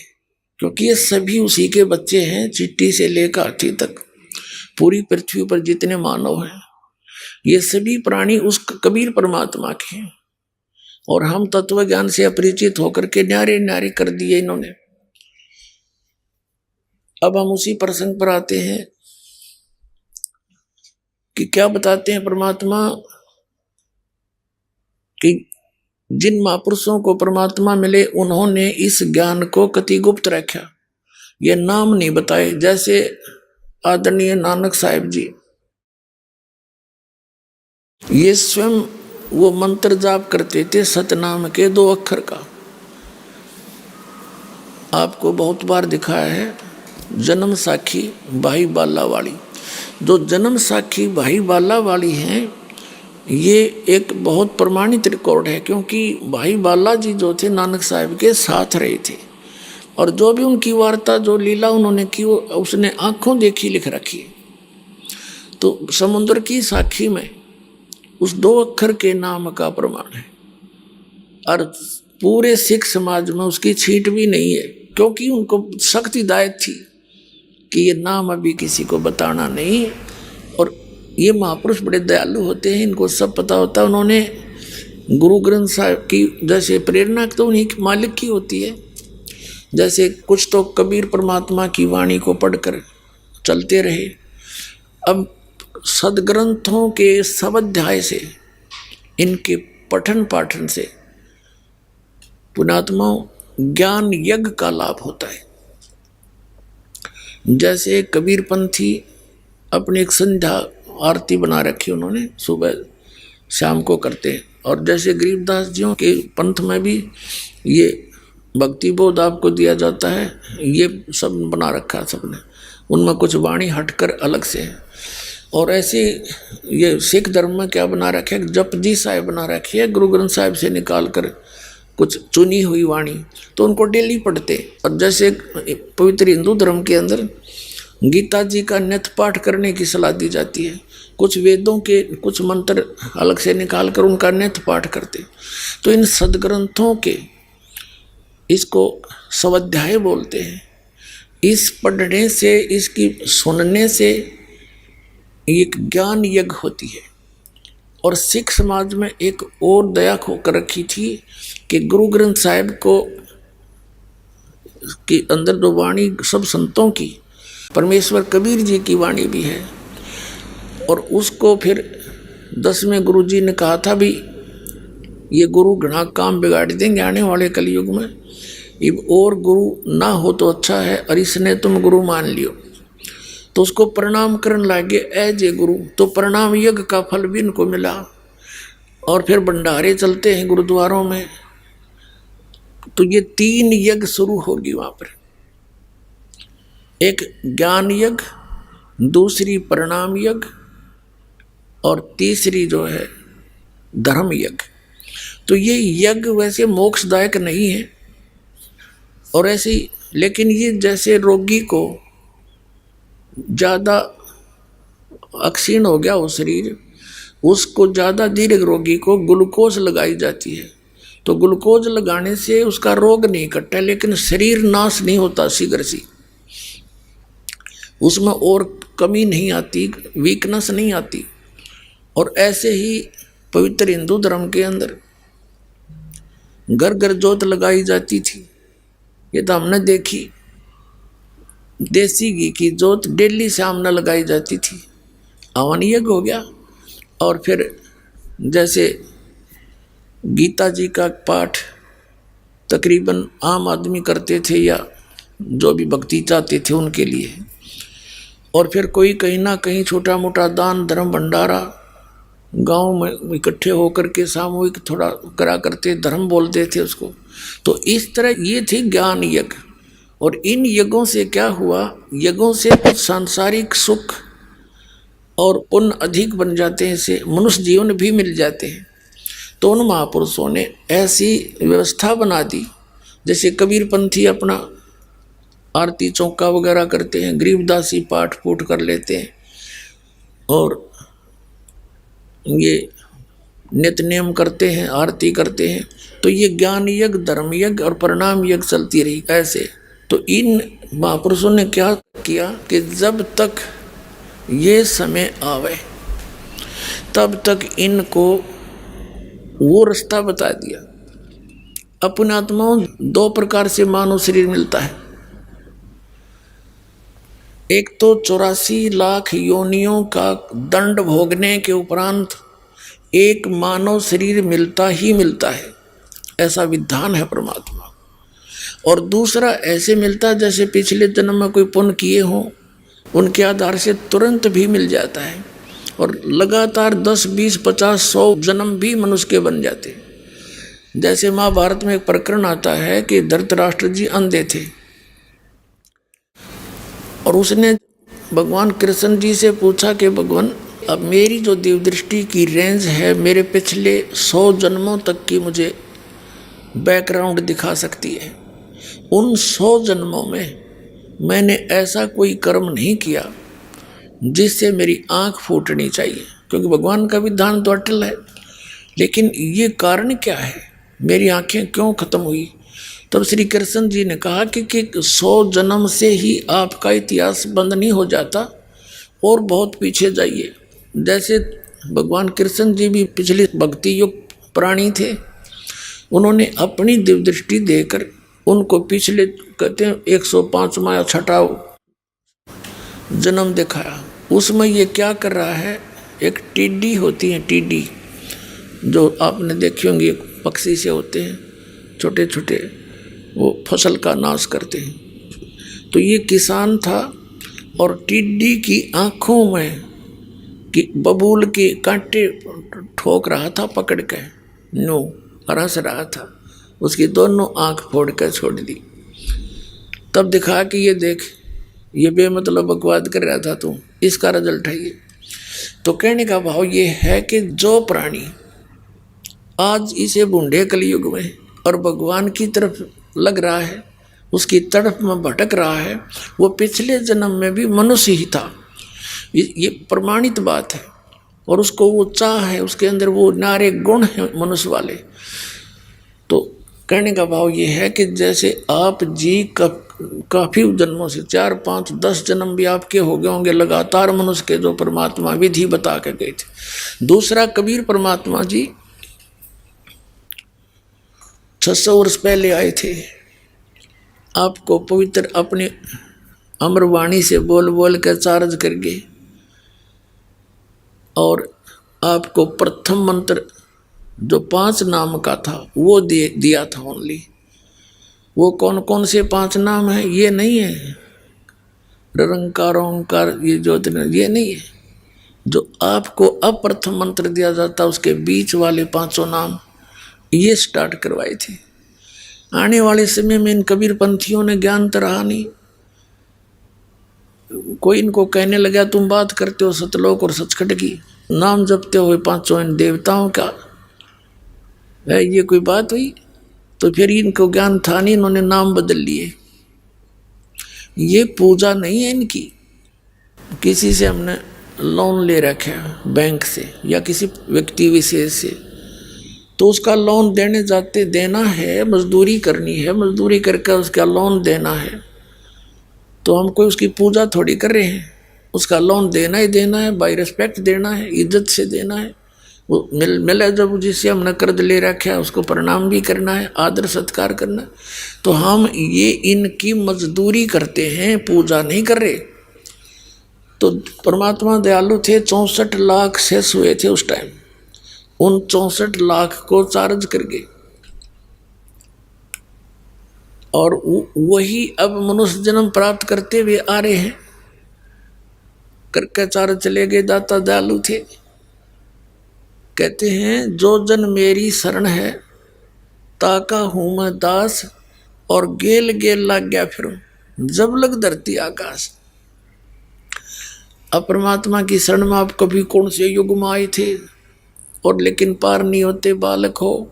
क्योंकि ये सभी उसी के बच्चे हैं, चिट्टी से लेकर हाथी तक। पूरी पृथ्वी पर जितने मानव हैं ये सभी प्राणी उस कबीर परमात्मा के हैं, और हम तत्व ज्ञान से अपरिचित होकर के न्यारे न्यारे कर दिए इन्होंने। अब हम उसी प्रसंग पर आते हैं कि क्या बताते हैं परमात्मा कि जिन महापुरुषों को परमात्मा मिले उन्होंने इस ज्ञान को कति गुप्त रखा, ये नाम नहीं बताए। जैसे आदरणीय नानक साहिब जी, ये स्वयं वो मंत्र जाप करते थे सतनाम के 2 अक्षर का, आपको बहुत बार दिखाया है जन्म साखी भाई बाला वाली। जो जन्म साखी भाई बाला वाली हैं, ये एक बहुत प्रमाणित रिकॉर्ड है, क्योंकि भाई बाला जी जो थे नानक साहब के साथ रहे थे, और जो भी उनकी वार्ता जो लीला उन्होंने की वो उसने आंखों देखी लिख रखी। तो समुद्र की साखी में उस 2 अक्षर के नाम का प्रमाण है, और पूरे सिख समाज में उसकी छींट भी नहीं है, क्योंकि उनको सख्त हिदायत थी कि ये नाम अभी किसी को बताना नहीं। और ये महापुरुष बड़े दयालु होते हैं, इनको सब पता होता है। उन्होंने गुरु ग्रंथ साहिब की जैसे प्रेरणा तो उन्हीं मालिक की होती है, जैसे कुछ तो कबीर परमात्मा की वाणी को पढ़कर चलते रहे। अब सदग्रंथों के स्वाध्याय से, इनके पठन पाठन से पुण्यात्माओं ज्ञान यज्ञ का लाभ होता है। जैसे कबीर पंथी अपनी एक संध्या आरती बना रखी उन्होंने, सुबह शाम को करते हैं, और जैसे गरीबदास जियों के पंथ में भी ये भक्ति बोध आपको दिया जाता है, ये सब बना रखा है सबने, उनमें कुछ वाणी हटकर अलग से है। और ऐसे ये सिख धर्म में क्या बना रखे है, जपजी साहिब बना रखी है, गुरु ग्रंथ साहिब से निकाल कर कुछ चुनी हुई वाणी, तो उनको डेली पढ़ते। और जैसे पवित्र हिंदू धर्म के अंदर गीता जी का नित्य पाठ करने की सलाह दी जाती है, कुछ वेदों के कुछ मंत्र अलग से निकाल कर उनका नित्य पाठ करते। तो इन सदग्रंथों के, इसको स्वाध्याय बोलते हैं, इस पढ़ने से, इसकी सुनने से एक ज्ञान यज्ञ होती है। और सिख समाज में एक और दया होकर रखी थी कि गुरु ग्रंथ साहिब को के अंदर जो वाणी सब संतों की, परमेश्वर कबीर जी की वाणी भी है, और उसको फिर 10वें गुरु जी ने कहा था भी ये गुरु घना काम बिगाड़ देंगे आने वाले कलयुग में, ये और गुरु ना हो तो अच्छा है, और इसने तुम गुरु मान लियो। तो उसको प्रणाम करने लगे एज ए गुरु, तो प्रणाम यज्ञ का फल भी इनको मिला। और फिर भंडारे चलते हैं गुरुद्वारों में, तो ये 3 यज्ञ शुरू होगी वहाँ पर, एक ज्ञान यज्ञ, दूसरी प्रणाम यज्ञ, और तीसरी जो है धर्म यज्ञ। तो ये यज्ञ वैसे मोक्षदायक नहीं है, और ऐसे, लेकिन ये जैसे रोगी को ज़्यादा अक्षीण हो गया वो शरीर, उसको ज़्यादा दीर्घ रोगी को ग्लूकोज लगाई जाती है, तो ग्लूकोज लगाने से उसका रोग नहीं कटता, लेकिन शरीर नाश नहीं होता शीघ्र से, उसमें और कमी नहीं आती, वीकनेस नहीं आती। और ऐसे ही पवित्र हिंदू धर्म के अंदर घर घर जोत लगाई जाती थी, ये तो हमने देखी। देसी घी की जोत डेली सामने लगाई जाती थी, हवन यज्ञ हो गया। और फिर जैसे गीता जी का पाठ तकरीबन आम आदमी करते थे, या जो भी भक्ति चाहते थे उनके लिए। और फिर कोई कहीं ना कहीं छोटा मोटा दान धर्म भंडारा गांव में इकट्ठे होकर के सामूहिक थोड़ा करा करते, धर्म बोलते थे उसको। तो इस तरह ये थे ज्ञान यज्ञ। और इन यज्ञों से क्या हुआ, यज्ञों से कुछ सांसारिक सुख और पुण्य अधिक बन जाते हैं, से मनुष्य जीवन भी मिल जाते हैं। तो उन महापुरुषों ने ऐसी व्यवस्था बना दी, जैसे कबीर पंथी अपना आरती चौका वगैरह करते हैं, गरीबदासी पाठ पूठ कर लेते हैं, और ये नित्य नियम करते हैं, आरती करते हैं। तो ये ज्ञान यज्ञ, धर्म यज्ञ और प्रणाम यज्ञ चलती रही ऐसे। तो इन महापुरुषों ने क्या किया कि जब तक ये समय आवे तब तक इनको वो रास्ता बता दिया। अपने आत्माओं 2 प्रकार से मानव शरीर मिलता है, एक तो 84 लाख योनियों का दंड भोगने के उपरांत एक मानव शरीर मिलता ही मिलता है, ऐसा विधान है परमात्मा। और दूसरा ऐसे मिलता जैसे पिछले जन्म में कोई पुण्य किए हों, उनके आधार से तुरंत भी मिल जाता है, और लगातार 10, 20, 50, 100 जन्म भी मनुष्य के बन जाते। जैसे महाभारत में एक प्रकरण आता है कि धृतराष्ट्र जी अंधे थे, और उसने भगवान कृष्ण जी से पूछा कि भगवान, अब मेरी जो दिव्य दृष्टि की रेंज है, मेरे पिछले 100 जन्मों तक की मुझे बैकग्राउंड दिखा सकती है। उन 100 जन्मों में मैंने ऐसा कोई कर्म नहीं किया जिससे मेरी आंख फूटनी चाहिए, क्योंकि भगवान का विधान तो अटल है। लेकिन ये कारण क्या है, मेरी आंखें क्यों खत्म हुई? तब श्री कृष्ण जी ने कहा कि 100 जन्म से ही आपका इतिहास बंद नहीं हो जाता, और बहुत पीछे जाइए। जैसे भगवान कृष्ण जी भी पिछले भक्ति युग प्राणी थे, उन्होंने अपनी दिव्य दृष्टि देकर उनको पिछले कहते हैं 105वां या 6वां जन्म दिखाया। उसमें ये क्या कर रहा है, एक टिड्डी होती है, टिड्डी जो आपने देखी होंगी, पक्षी से होते हैं छोटे छोटे, वो फसल का नाश करते हैं। तो ये किसान था और टिड्डी की आँखों में कि बबूल के कांटे ठोक रहा था पकड़ के, नो हंस रहा था, उसकी दोनों आँख फोड़ कर छोड़ दी। तब दिखा कि ये देख, ये बेमतलब बकवाद कर रहा था तू, इसका रिजल्ट है ये। तो कहने का भाव ये है कि जो प्राणी आज इसे बूढ़े कलयुग में और भगवान की तरफ लग रहा है, उसकी तरफ में भटक रहा है, वो पिछले जन्म में भी मनुष्य ही था। ये प्रमाणित बात है, और उसको वो चाह है, उसके अंदर वो नारे गुण हैं मनुष्य वाले। तो कहने का भाव ये है कि जैसे आप जी काफ़ी जन्मों से 4, 5, 10 जन्म भी आपके हो गए होंगे लगातार मनुष्य के, जो परमात्मा विधि बता के गए थे। दूसरा कबीर परमात्मा जी 600 वर्ष पहले आए थे, आपको पवित्र अपने अमरवाणी से बोल बोल कर चार्ज कर गए, और आपको प्रथम मंत्र जो 5 नाम का था वो दिया था ओनली। वो कौन कौन से 5 नाम है ये नहीं है, निरंकार ओंकार ये ज्योति, ये नहीं है। जो आपको अप्रथम मंत्र दिया जाता उसके बीच वाले 5 नाम ये स्टार्ट करवाए थे। आने वाले समय में इन कबीर पंथियों ने ज्ञान तो रहा नहीं, कोई इनको कहने लगा तुम बात करते हो सतलोक और सचखंड की, नाम जपते हुए 5 इन देवताओं का है, ये कोई बात हुई? तो फिर इनको ज्ञान था नहीं, इन्होंने नाम बदल लिए। ये पूजा नहीं है इनकी। किसी से हमने लोन ले रखा है बैंक से या किसी व्यक्ति विशेष से, तो उसका लोन देने जाते देना है, मजदूरी करनी है, मजदूरी करके उसका लोन देना है, तो हम कोई उसकी पूजा थोड़ी कर रहे हैं। उसका लोन देना ही देना है, बाय रिस्पेक्ट देना है, इज्जत से देना है। वो मिले जब जिससे हमने कर्ज ले रखा है उसको प्रणाम भी करना है, आदर सत्कार करना है। तो हम ये इनकी मजदूरी करते हैं, पूजा नहीं कर रहे। तो परमात्मा दयालु थे, 64 लाख शेष हुए थे उस टाइम, उन 64 लाख को चार्ज कर गए, और वही अब मनुष्य जन्म प्राप्त करते हुए आ रहे हैं। करके चार्ज चले गए, दाता दयालु थे। कहते हैं जो जन मेरी शरण है ताका हूं मैं दास, और गेल गेल लाग गया फिर जब लग धरती आकाश। अब परमात्मा की शरण में आप कभी कौन से युग में आए थे, और लेकिन पार नहीं होते, बालक हो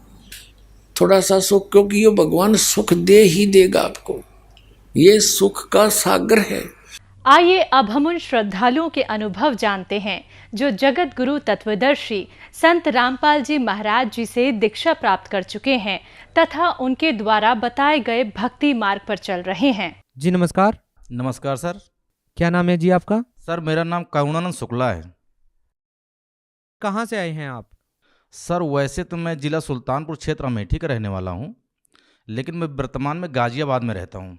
थोड़ा सा सुख, क्योंकि ये भगवान सुख दे ही देगा आपको, ये सुख का सागर है। आइए अब हम उन श्रद्धालुओं के अनुभव जानते हैं जो जगत गुरु तत्वदर्शी संत रामपाल जी महाराज जी से दीक्षा प्राप्त कर चुके हैं तथा उनके द्वारा बताए गए भक्ति मार्ग पर चल रहे हैं। जी नमस्कार। नमस्कार सर। क्या नाम है जी आपका? सर मेरा नाम करुणानंद शुक्ला है। कहाँ से आए हैं आप? सर वैसे तो मैं जिला सुल्तानपुर क्षेत्र अमेठी का रहने वाला हूँ, लेकिन मैं वर्तमान में गाजियाबाद में रहता हूँ।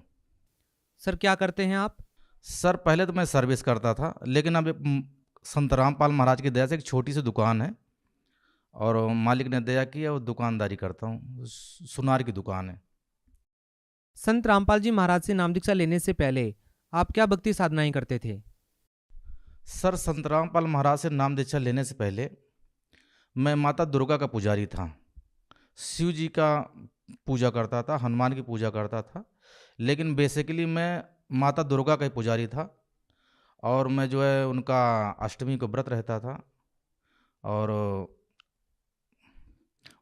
सर क्या करते हैं आप? सर पहले तो मैं सर्विस करता था, लेकिन अब संत रामपाल महाराज की दया से एक छोटी सी दुकान है और मालिक ने दया की है, वो दुकानदारी करता हूँ, सुनार की दुकान है। संत रामपाल जी महाराज से नाम दीक्षा लेने से पहले आप क्या भक्ति साधनाएं करते थे? सर संत रामपाल महाराज से नाम दीक्षा लेने से पहले मैं माता दुर्गा का पुजारी था, शिव जी का पूजा करता था, हनुमान की पूजा करता था, लेकिन बेसिकली मैं माता दुर्गा का ही पुजारी था। और मैं जो है उनका अष्टमी को व्रत रहता था, और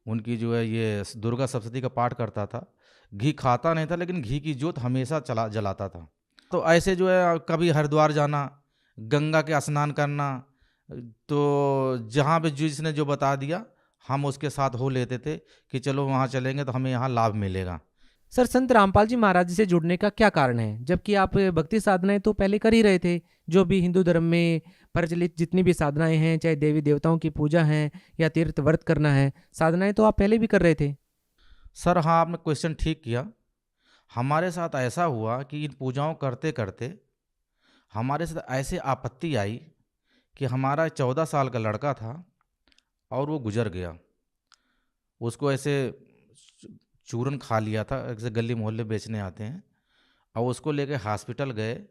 उनकी जो है ये दुर्गा सप्तशती का पाठ करता था। घी खाता नहीं था, लेकिन घी की जोत हमेशा जलाता था। तो ऐसे जो है कभी हरिद्वार जाना, गंगा के स्नान करना, तो जहाँ पे जिसने जो बता दिया हम उसके साथ हो लेते थे कि चलो वहाँ चलेंगे तो हमें यहाँ लाभ मिलेगा। सर, संत रामपाल जी महाराज जी से जुड़ने का क्या कारण है, जबकि आप भक्ति साधनाएं तो पहले कर ही रहे थे? जो भी हिंदू धर्म में प्रचलित जितनी भी साधनाएं हैं, चाहे देवी देवताओं की पूजा है या तीर्थ व्रत करना है, साधनाएं तो आप पहले भी कर रहे थे। सर हाँ, आपने क्वेश्चन ठीक किया। हमारे साथ ऐसा हुआ कि इन पूजाओं करते करते हमारे साथ ऐसे आपत्ति आई कि हमारा 14 साल का लड़का था और वो गुजर गया। उसको ऐसे चूरन खा लिया था, ऐसे गली मोहल्ले बेचने आते हैं, और उसको लेके हॉस्पिटल गए।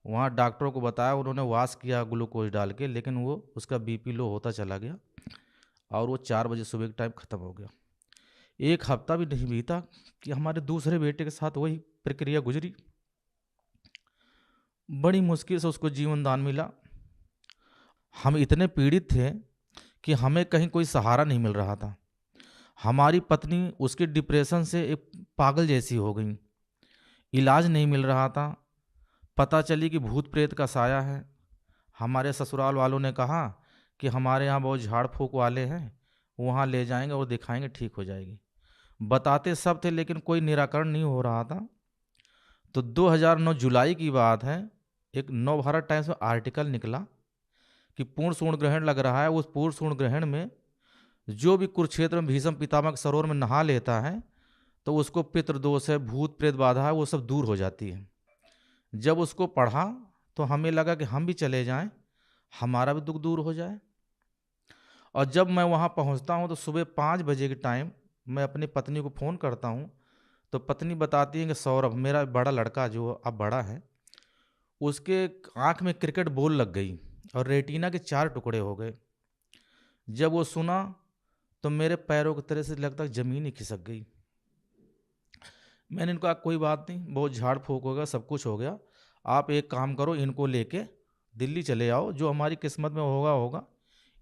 वहाँ डॉक्टरों को बताया, उन्होंने वाश किया ग्लूकोज डाल के, लेकिन वो उसका बीपी लो होता चला गया और वो 4 बजे सुबह के टाइम ख़त्म हो गया। 1 हफ्ता भी नहीं बीता कि हमारे दूसरे बेटे के साथ वही प्रक्रिया गुजरी। बड़ी मुश्किल से उसको जीवन दान मिला। हम इतने पीड़ित थे कि हमें कहीं कोई सहारा नहीं मिल रहा था। हमारी पत्नी उसके डिप्रेशन से एक पागल जैसी हो गई, इलाज नहीं मिल रहा था। पता चली कि भूत प्रेत का साया है। हमारे ससुराल वालों ने कहा कि हमारे यहाँ बहुत झाड़ फूक वाले हैं, वहाँ ले जाएंगे और दिखाएंगे, ठीक हो जाएगी। बताते सब थे, लेकिन कोई निराकरण नहीं हो रहा था। तो 2009 जुलाई की बात है, एक नवभारत टाइम्स में आर्टिकल निकला कि पूर्ण सूर्ण ग्रहण लग रहा है। उस पूर्ण सूर्ण ग्रहण में जो भी कुरुक्षेत्र में भीष्म पितामह के सरोवर में नहा लेता है तो उसको पितृदोष है, भूत प्रेत बाधा है, वो सब दूर हो जाती है। जब उसको पढ़ा तो हमें लगा कि हम भी चले जाएं, हमारा भी दुख दूर हो जाए। और जब मैं वहाँ पहुँचता हूँ तो सुबह 5 बजे के टाइम मैं अपनी पत्नी को फ़ोन करता हूँ, तो पत्नी बताती है कि सौरभ, मेरा बड़ा लड़का जो अब बड़ा है, उसके आँख में क्रिकेट बॉल लग गई और रेटिना के 4 टुकड़े हो गए। जब वो सुना तो मेरे पैरों की तरह से लगता ज़मीन ही खिसक गई। मैंने इनको कहा कोई बात नहीं, बहुत झाड़ फूक हो गया, सब कुछ हो गया, आप एक काम करो, इनको लेके दिल्ली चले आओ, जो हमारी किस्मत में होगा होगा,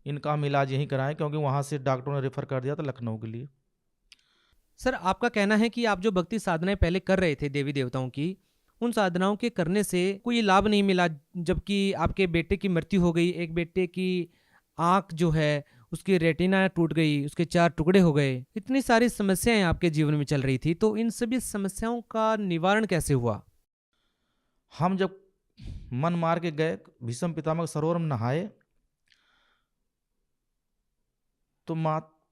इनका हम इलाज यहीं कराएं, क्योंकि वहाँ से डॉक्टरों ने रेफ़र कर दिया था लखनऊ के लिए। सर, आपका कहना है कि आप जो भक्ति साधनाएं पहले कर रहे थे देवी देवताओं की, उन साधनाओं के करने से कोई लाभ नहीं मिला, जबकि आपके बेटे की मृत्यु हो गई, एक बेटे की आँख जो है उसकी रेटिना टूट गई, उसके 4 टुकड़े हो गए, इतनी सारी समस्याएं आपके जीवन में चल रही थी, तो इन सभी समस्याओं का निवारण कैसे हुआ? हम जब मन मार के गए, भीष्म पितामह के सरोवर में नहाए, तो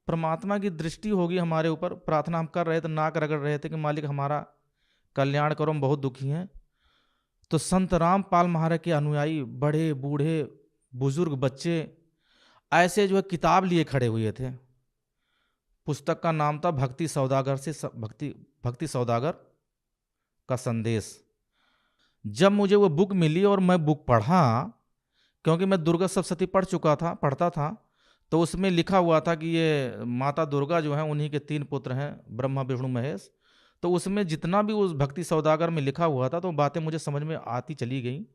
परमात्मा की दृष्टि होगी हमारे ऊपर। प्रार्थना हम कर रहे थे, नाक रगड़ रहे थे कि मालिक हमारा कल्याण करो, हम बहुत दुखी हैं। तो संत रामपाल महाराज के अनुयायी, बड़े बूढ़े बुजुर्ग बच्चे, ऐसे जो है किताब लिए खड़े हुए थे। पुस्तक का नाम था भक्ति सौदागर का संदेश। जब मुझे वो बुक मिली और मैं बुक पढ़ा, क्योंकि मैं दुर्गा सप्तशती पढ़ता था, तो उसमें लिखा हुआ था कि ये माता दुर्गा जो है उन्हीं के 3 पुत्र हैं, ब्रह्मा विष्णु महेश। तो उसमें जितना भी उस भक्ति सौदागर में लिखा हुआ था, तो बातें मुझे समझ में आती चली गई।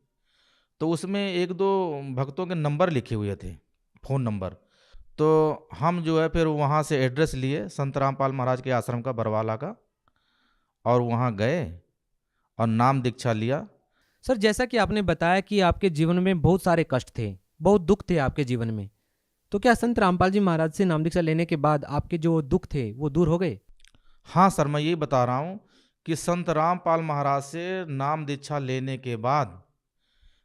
तो उसमें 1-2 भक्तों के नंबर लिखे हुए थे, फ़ोन नंबर। तो हम जो है फिर वहाँ से एड्रेस लिए संत रामपाल महाराज के आश्रम का, बरवाला का, और वहाँ गए और नाम दीक्षा लिया। सर, जैसा कि आपने बताया कि आपके जीवन में बहुत सारे कष्ट थे, बहुत दुख थे आपके जीवन में, तो क्या संत रामपाल जी महाराज से नाम दीक्षा लेने के बाद आपके जो दुख थे वो दूर हो गए? हाँ सर, मैं यही बता रहा हूँ कि संत रामपाल महाराज से नाम दीक्षा लेने के बाद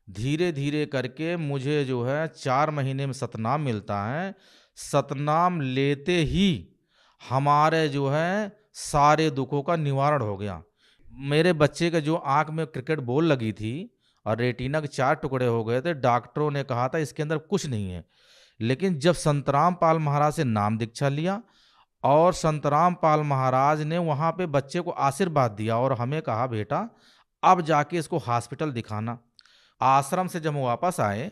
धीरे धीरे करके मुझे जो है 4 महीने में सतनाम मिलता है। सतनाम लेते ही हमारे जो है सारे दुखों का निवारण हो गया। मेरे बच्चे के जो आँख में क्रिकेट बॉल लगी थी और रेटिना के 4 टुकड़े हो गए थे, डॉक्टरों ने कहा था इसके अंदर कुछ नहीं है। लेकिन जब संत रामपाल महाराज से नाम दीक्षा लिया और संत रामपाल महाराज ने वहाँ पे बच्चे को आशीर्वाद दिया और हमें कहा बेटा अब जाके इसको हॉस्पिटल दिखाना। आश्रम से जब हम वापस आए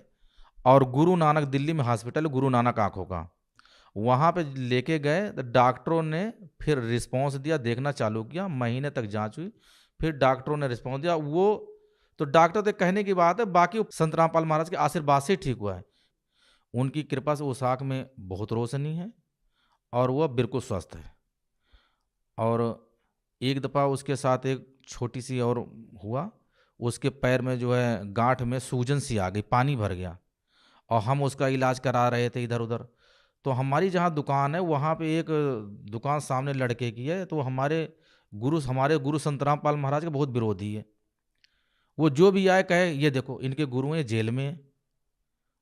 और गुरु नानक, दिल्ली में हॉस्पिटल गुरु नानक आँखों का, वहाँ पे लेके गए तो डॉक्टरों ने फिर रिस्पॉन्स दिया, देखना चालू किया, महीने तक जांच हुई, फिर डॉक्टरों ने रिस्पॉन्स दिया। वो तो डॉक्टर के कहने की बात है, बाकी संत रामपाल महाराज के आशीर्वाद से ठीक हुआ है। उनकी कृपा से उस आँख में बहुत रोशनी है और वह बिल्कुल स्वस्थ है। और एक दफ़ा उसके साथ एक छोटी सी और हुआ, उसके पैर में जो है गांठ में सूजन सी आ गई, पानी भर गया, और हम उसका इलाज करा रहे थे इधर उधर। तो हमारी जहाँ दुकान है वहाँ पे एक दुकान सामने लड़के की है, तो हमारे गुरु संत रामपाल महाराज के बहुत विरोधी है। वो जो भी आए कहे ये देखो इनके गुरु हैं जेल में हैं,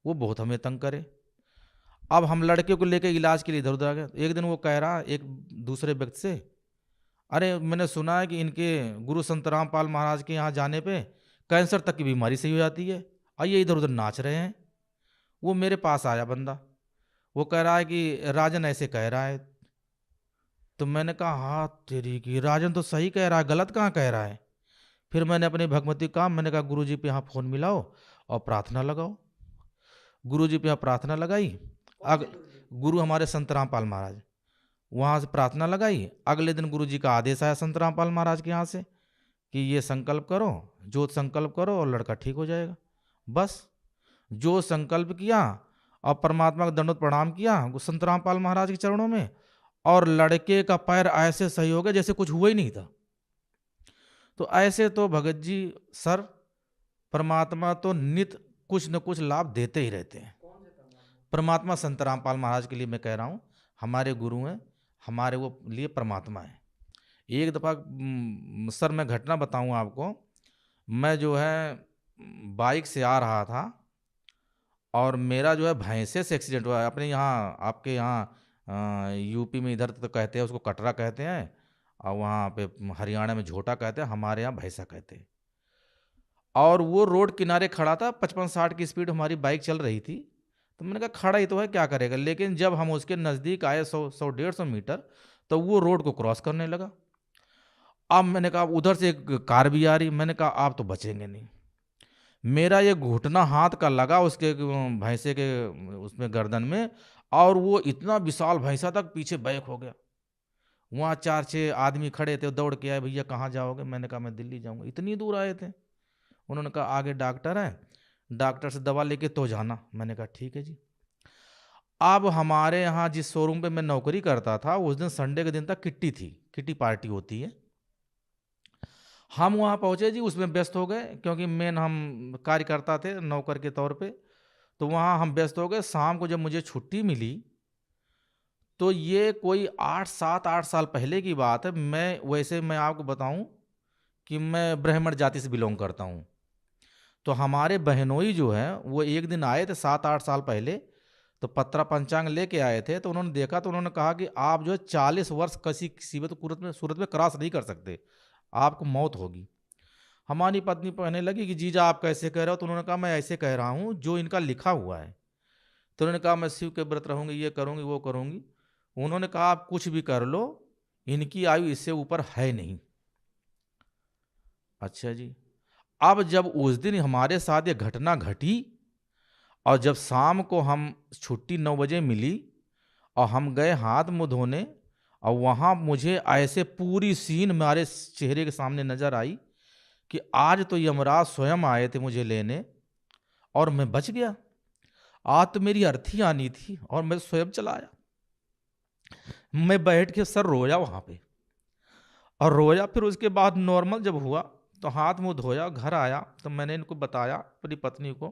वो बहुत हमें तंग करे। अब हम लड़के को लेकर इलाज के लिए इधर उधर आ गए। एक दिन वो कह रहा एक दूसरे व्यक्ति से, अरे मैंने सुना है कि इनके गुरु संत रामपाल महाराज के यहाँ जाने पे कैंसर तक की बीमारी सही हो जाती है, और ये इधर उधर नाच रहे हैं। वो मेरे पास आया बंदा, वो कह रहा है कि राजन ऐसे कह रहा है। तो मैंने कहा हाँ तेरी की, राजन तो सही कह रहा है, गलत कहाँ कह रहा है। फिर मैंने अपनी भगवती का मैंने कहा गुरुजी पे यहाँ फ़ोन मिलाओ और प्रार्थना लगाओ। गुरुजी पे यहाँ प्रार्थना लगाई, गुरु हमारे संत रामपाल महाराज, वहाँ से प्रार्थना लगाई। अगले दिन गुरुजी का आदेश आया संत रामपाल महाराज के यहाँ से कि ये संकल्प करो, जोत संकल्प करो और लड़का ठीक हो जाएगा। बस जो संकल्प किया और परमात्मा का दंडवत प्रणाम किया संत रामपाल महाराज के चरणों में, और लड़के का पैर ऐसे सही हो गया जैसे कुछ हुआ ही नहीं था। तो ऐसे तो भगत जी सर परमात्मा तो नित कुछ न कुछ लाभ देते ही रहते हैं। परमात्मा संत रामपाल महाराज के लिए मैं कह रहा हूँ, हमारे गुरु हैं, हमारे वो लिए परमात्मा है। एक दफ़ा सर मैं घटना बताऊँ आपको, मैं जो है बाइक से आ रहा था और मेरा जो है भैंसे से एक्सीडेंट हुआ है। अपने यहाँ आपके यहाँ यूपी में इधर तो कहते हैं उसको कटरा कहते हैं, और वहाँ पे हरियाणा में झोटा कहते हैं, हमारे यहाँ भैंसा कहते हैं। और वो रोड किनारे खड़ा था, 55-60 की स्पीड हमारी बाइक चल रही थी। तो मैंने कहा खड़ा ही तो है क्या करेगा, लेकिन जब हम उसके नज़दीक आए 100-150 मीटर, तो वो रोड को क्रॉस करने लगा। अब मैंने कहा उधर से एक कार भी आ रही, मैंने कहा आप तो बचेंगे नहीं। मेरा ये घुटना हाथ का लगा उसके भैंसे के उसमें गर्दन में, और वो इतना विशाल भैंसा तक पीछे बैक हो गया। वहाँ 4-6 आदमी खड़े थे, दौड़ के आए, भैया कहाँ जाओगे। मैंने कहा मैं दिल्ली जाऊँगा। इतनी दूर आए थे। उन्होंने कहा आगे डॉक्टर है, डॉक्टर से दवा लेके तो जाना। मैंने कहा ठीक है जी। अब हमारे यहाँ जिस शोरूम पे मैं नौकरी करता था, उस दिन संडे के दिन तक किट्टी थी, किट्टी पार्टी होती है। हम वहाँ पहुँचे जी, उसमें व्यस्त हो गए, क्योंकि मेन हम कार्यकर्ता थे नौकर के तौर पे। तो वहाँ हम व्यस्त हो गए। शाम को जब मुझे छुट्टी मिली, तो ये कोई 8 साल पहले की बात है। मैं आपको बताऊं कि मैं ब्राह्मण जाति से बिलोंग करता हूं। तो हमारे बहनोई जो है वो एक दिन आए थे 7-8 साल पहले, तो पत्रा पंचांग लेके आए थे। तो उन्होंने देखा, तो उन्होंने कहा कि आप जो है 40 वर्ष किसी सूरत में क्रॉस नहीं कर सकते, आपको मौत होगी। हमारी पत्नी कहने लगी कि जीजा आप कैसे कह रहे हो। तो उन्होंने कहा मैं ऐसे कह रहा हूँ जो इनका लिखा हुआ है। तो उन्होंने कहा मैं शिव के व्रत रहूँगी, ये करूँगी वो करूँगी। उन्होंने कहा आप कुछ भी कर लो, इनकी आयु इससे ऊपर है नहीं। अच्छा जी। अब जब उस दिन हमारे साथ ये घटना घटी, और जब शाम को हम छुट्टी 9 बजे मिली और हम गए हाथ मुंह धोने, और वहाँ मुझे ऐसे पूरी सीन हमारे चेहरे के सामने नजर आई कि आज तो यमराज स्वयं आए थे मुझे लेने और मैं बच गया। आज तो मेरी अर्थी आनी थी और मैं स्वयं चला आया। मैं बैठ के सर रोया वहाँ पे, और रोया। फिर उसके बाद नॉर्मल जब हुआ तो हाथ मुंह धोया, घर आया तो मैंने इनको बताया अपनी पत्नी को।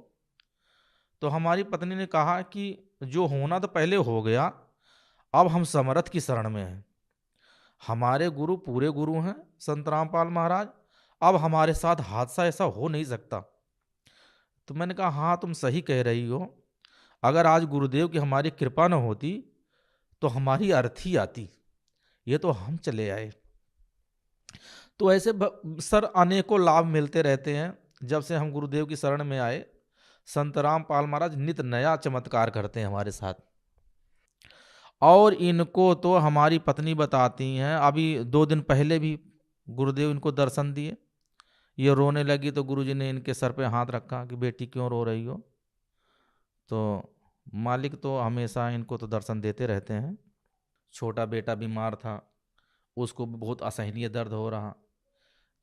तो हमारी पत्नी ने कहा कि जो होना तो पहले हो गया, अब हम समर्थ की शरण में हैं। हमारे गुरु पूरे गुरु हैं संत रामपाल महाराज, अब हमारे साथ हादसा ऐसा हो नहीं सकता। तो मैंने कहा हाँ तुम सही कह रही हो, अगर आज गुरुदेव की हमारी कृपा न होती तो हमारी अर्थी आती, ये तो हम चले आए। तो ऐसे सर अनेकों लाभ मिलते रहते हैं। जब से हम गुरुदेव की शरण में आए, संत रामपाल महाराज नित नया चमत्कार करते हैं हमारे साथ। और इनको तो हमारी पत्नी बताती हैं, अभी 2 दिन पहले भी गुरुदेव इनको दर्शन दिए। ये रोने लगी तो गुरुजी ने इनके सर पे हाथ रखा कि बेटी क्यों रो रही हो। तो मालिक तो हमेशा इनको तो दर्शन देते रहते हैं। छोटा बेटा बीमार था, उसको भी बहुत असहनीय दर्द हो रहा,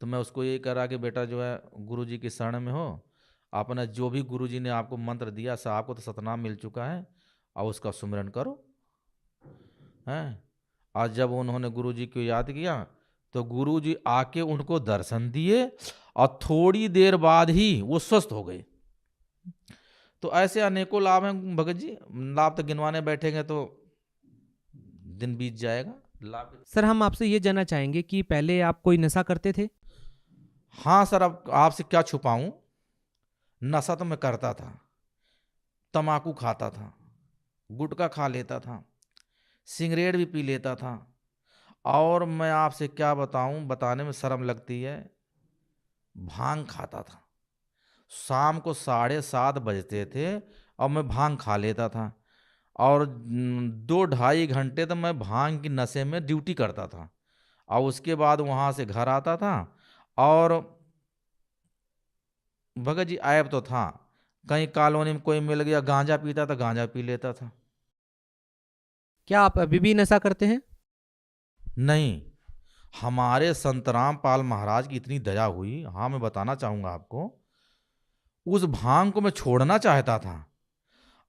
तो मैं उसको यही करा कि बेटा जो है गुरुजी की शरण में हो, आपने जो भी गुरुजी ने आपको मंत्र दिया सो आपको तो सतनाम मिल चुका है, और उसका सुमिरन करो। हैं, आज जब उन्होंने गुरुजी को याद किया तो गुरुजी आके उनको दर्शन दिए और थोड़ी देर बाद ही वो स्वस्थ हो गए। तो ऐसे अनेकों लाभ हैं भगत जी, लाभ तो गिनवाने बैठेंगे तो दिन बीत जाएगा। लाभ सर हम आपसे ये जानना चाहेंगे कि पहले आप कोई नशा करते थे? हाँ सर, अब आपसे क्या छुपाऊं, नशा तो मैं करता था, तम्बाकू खाता था, गुटखा खा लेता था, सिगरेट भी पी लेता था, और मैं आपसे क्या बताऊं, बताने में शर्म लगती है, भांग खाता था। शाम को 7:30 बजते थे और मैं भांग खा लेता था, और 2-2.5 घंटे तो मैं भांग की नशे में ड्यूटी करता था, और उसके बाद वहाँ से घर आता था। और भगत जी ऐप तो था, कहीं कॉलोनी में कोई मिल गया गांजा पीता था, गांजा पी लेता था। क्या आप अभी भी नशा करते हैं? नहीं, हमारे संत रामपाल महाराज की इतनी दया हुई, हाँ मैं बताना चाहूँगा आपको, उस भांग को मैं छोड़ना चाहता था,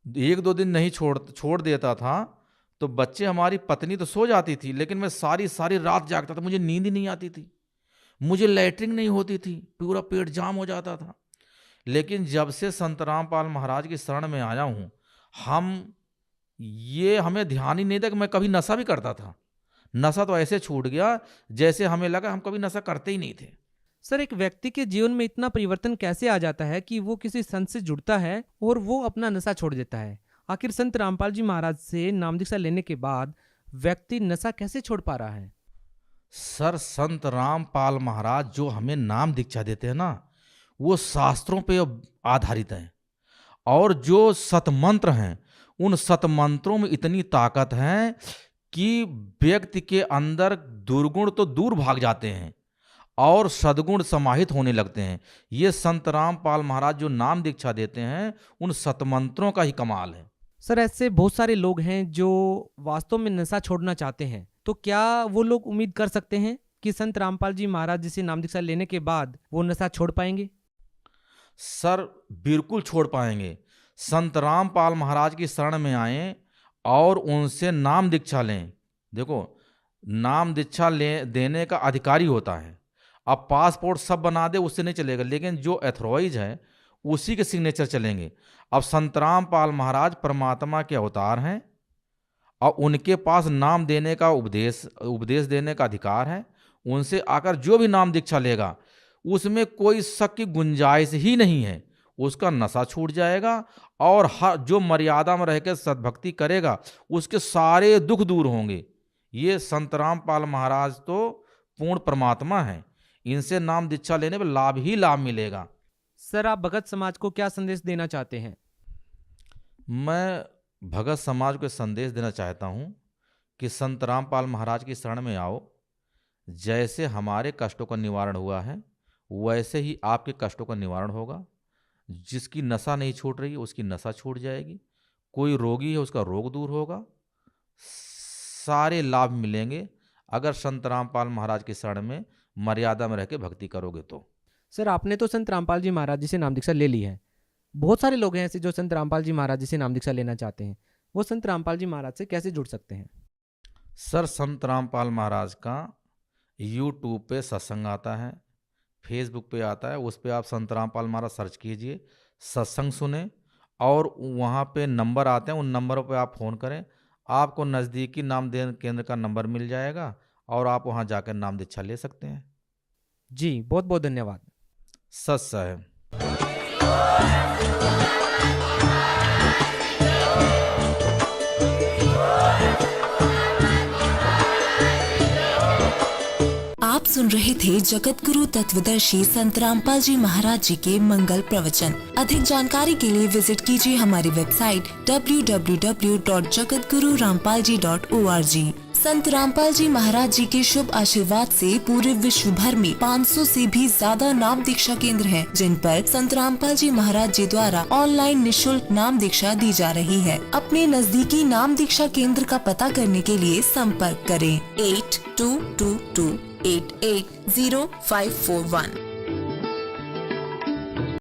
1-2 दिन नहीं छोड़ देता था तो बच्चे, हमारी पत्नी तो सो जाती थी, लेकिन मैं सारी सारी रात जागता था, मुझे नींद ही नहीं आती थी, मुझे लैट्रिन नहीं होती थी, पूरा पेट जाम हो जाता था। लेकिन जब से संत रामपाल महाराज की शरण में आया हूँ, हमें ध्यान ही नहीं था कि मैं कभी नशा भी करता था। नशा तो ऐसे छूट गया जैसे हमें लगा हम कभी नशा करते ही नहीं थे। सर एक व्यक्ति के जीवन में इतना परिवर्तन कैसे आ जाता है कि वो किसी संत से जुड़ता है और वो अपना नशा छोड़ देता है? आखिर संत रामपाल जी महाराज से नाम दीक्षा लेने के बाद व्यक्ति नशा कैसे छोड़ पा रहा है? सर संत रामपाल महाराज जो हमें नाम दीक्षा देते हैं ना, वो शास्त्रों पे आधारित है, और जो सतमंत्र हैं उन सतमंत्रों में इतनी ताकत है कि व्यक्ति के अंदर दुर्गुण तो दूर भाग जाते हैं और सद्गुण समाहित होने लगते हैं। ये संत रामपाल महाराज जो नाम दीक्षा देते हैं उन सतमंत्रों का ही कमाल है। सर ऐसे बहुत सारे लोग हैं जो वास्तव में नशा छोड़ना चाहते हैं, तो क्या वो लोग उम्मीद कर सकते हैं कि संत रामपाल जी महाराज जी से नाम दीक्षा लेने के बाद वो नशा छोड़ पाएंगे? सर बिल्कुल छोड़ पाएंगे। संत रामपाल महाराज की शरण में आएं और उनसे नाम दीक्षा लें। देखो, नाम दीक्षा देने का अधिकारी होता है, अब पासपोर्ट सब बना दे उससे नहीं चलेगा, लेकिन जो एथोराइज है उसी के सिग्नेचर चलेंगे। अब संत रामपाल महाराज परमात्मा के अवतार हैं और उनके पास नाम देने का उपदेश देने का अधिकार है। उनसे आकर जो भी नाम दीक्षा लेगा उसमें कोई शक की गुंजाइश ही नहीं है, उसका नशा छूट जाएगा, और हर जो मर्यादा में रहकर सद्भक्ति करेगा उसके सारे दुख दूर होंगे। ये संत रामपाल महाराज तो पूर्ण परमात्मा हैं, इनसे नाम दीक्षा लेने पर लाभ ही लाभ मिलेगा। सर आप भगत समाज को क्या संदेश देना चाहते हैं? मैं भगत समाज को संदेश देना चाहता हूँ कि संत रामपाल महाराज की शरण में आओ। जैसे हमारे कष्टों का निवारण हुआ है वैसे ही आपके कष्टों का निवारण होगा। जिसकी नशा नहीं छूट रही है उसकी नशा छूट जाएगी, कोई रोगी है उसका रोग दूर होगा, सारे लाभ मिलेंगे अगर संत रामपाल महाराज की शरण में मर्यादा में रह के भक्ति करोगे तो। सर आपने तो संत रामपाल जी महाराज जी से नाम दीक्षा ले ली है, बहुत सारे लोग हैं ऐसे जो संत रामपाल जी महाराज जी से नाम दीक्षा लेना चाहते हैं, वो संत रामपाल जी महाराज से कैसे जुड़ सकते हैं? सर संत रामपाल महाराज का यूट्यूब पे सत्संग आता है, फेसबुक पे आता है, उस पे आप संत रामपाल महाराज सर्च कीजिए, सत्संग सुने, और वहाँ पे नंबर आते हैं, उन नंबरों पे आप फ़ोन करें, आपको नज़दीकी नाम देन केंद्र का नंबर मिल जाएगा और आप वहाँ जाकर नाम दीक्षा ले सकते हैं। जी बहुत बहुत धन्यवाद। सच साहब। आप सुन रहे थे जगत गुरु तत्वदर्शी संत रामपाल जी महाराज जी के मंगल प्रवचन। अधिक जानकारी के लिए विजिट कीजिए हमारी वेबसाइट www.jagatgururampalji.org। संत रामपाल जी महाराज जी के शुभ आशीर्वाद से पूरे विश्व भर में 500 से भी ज्यादा नाम दीक्षा केंद्र हैं, जिन पर संत रामपाल जी महाराज जी द्वारा ऑनलाइन निशुल्क नाम दीक्षा दी जा रही है। अपने नजदीकी नाम दीक्षा केंद्र का पता करने के लिए संपर्क करें 8222880541।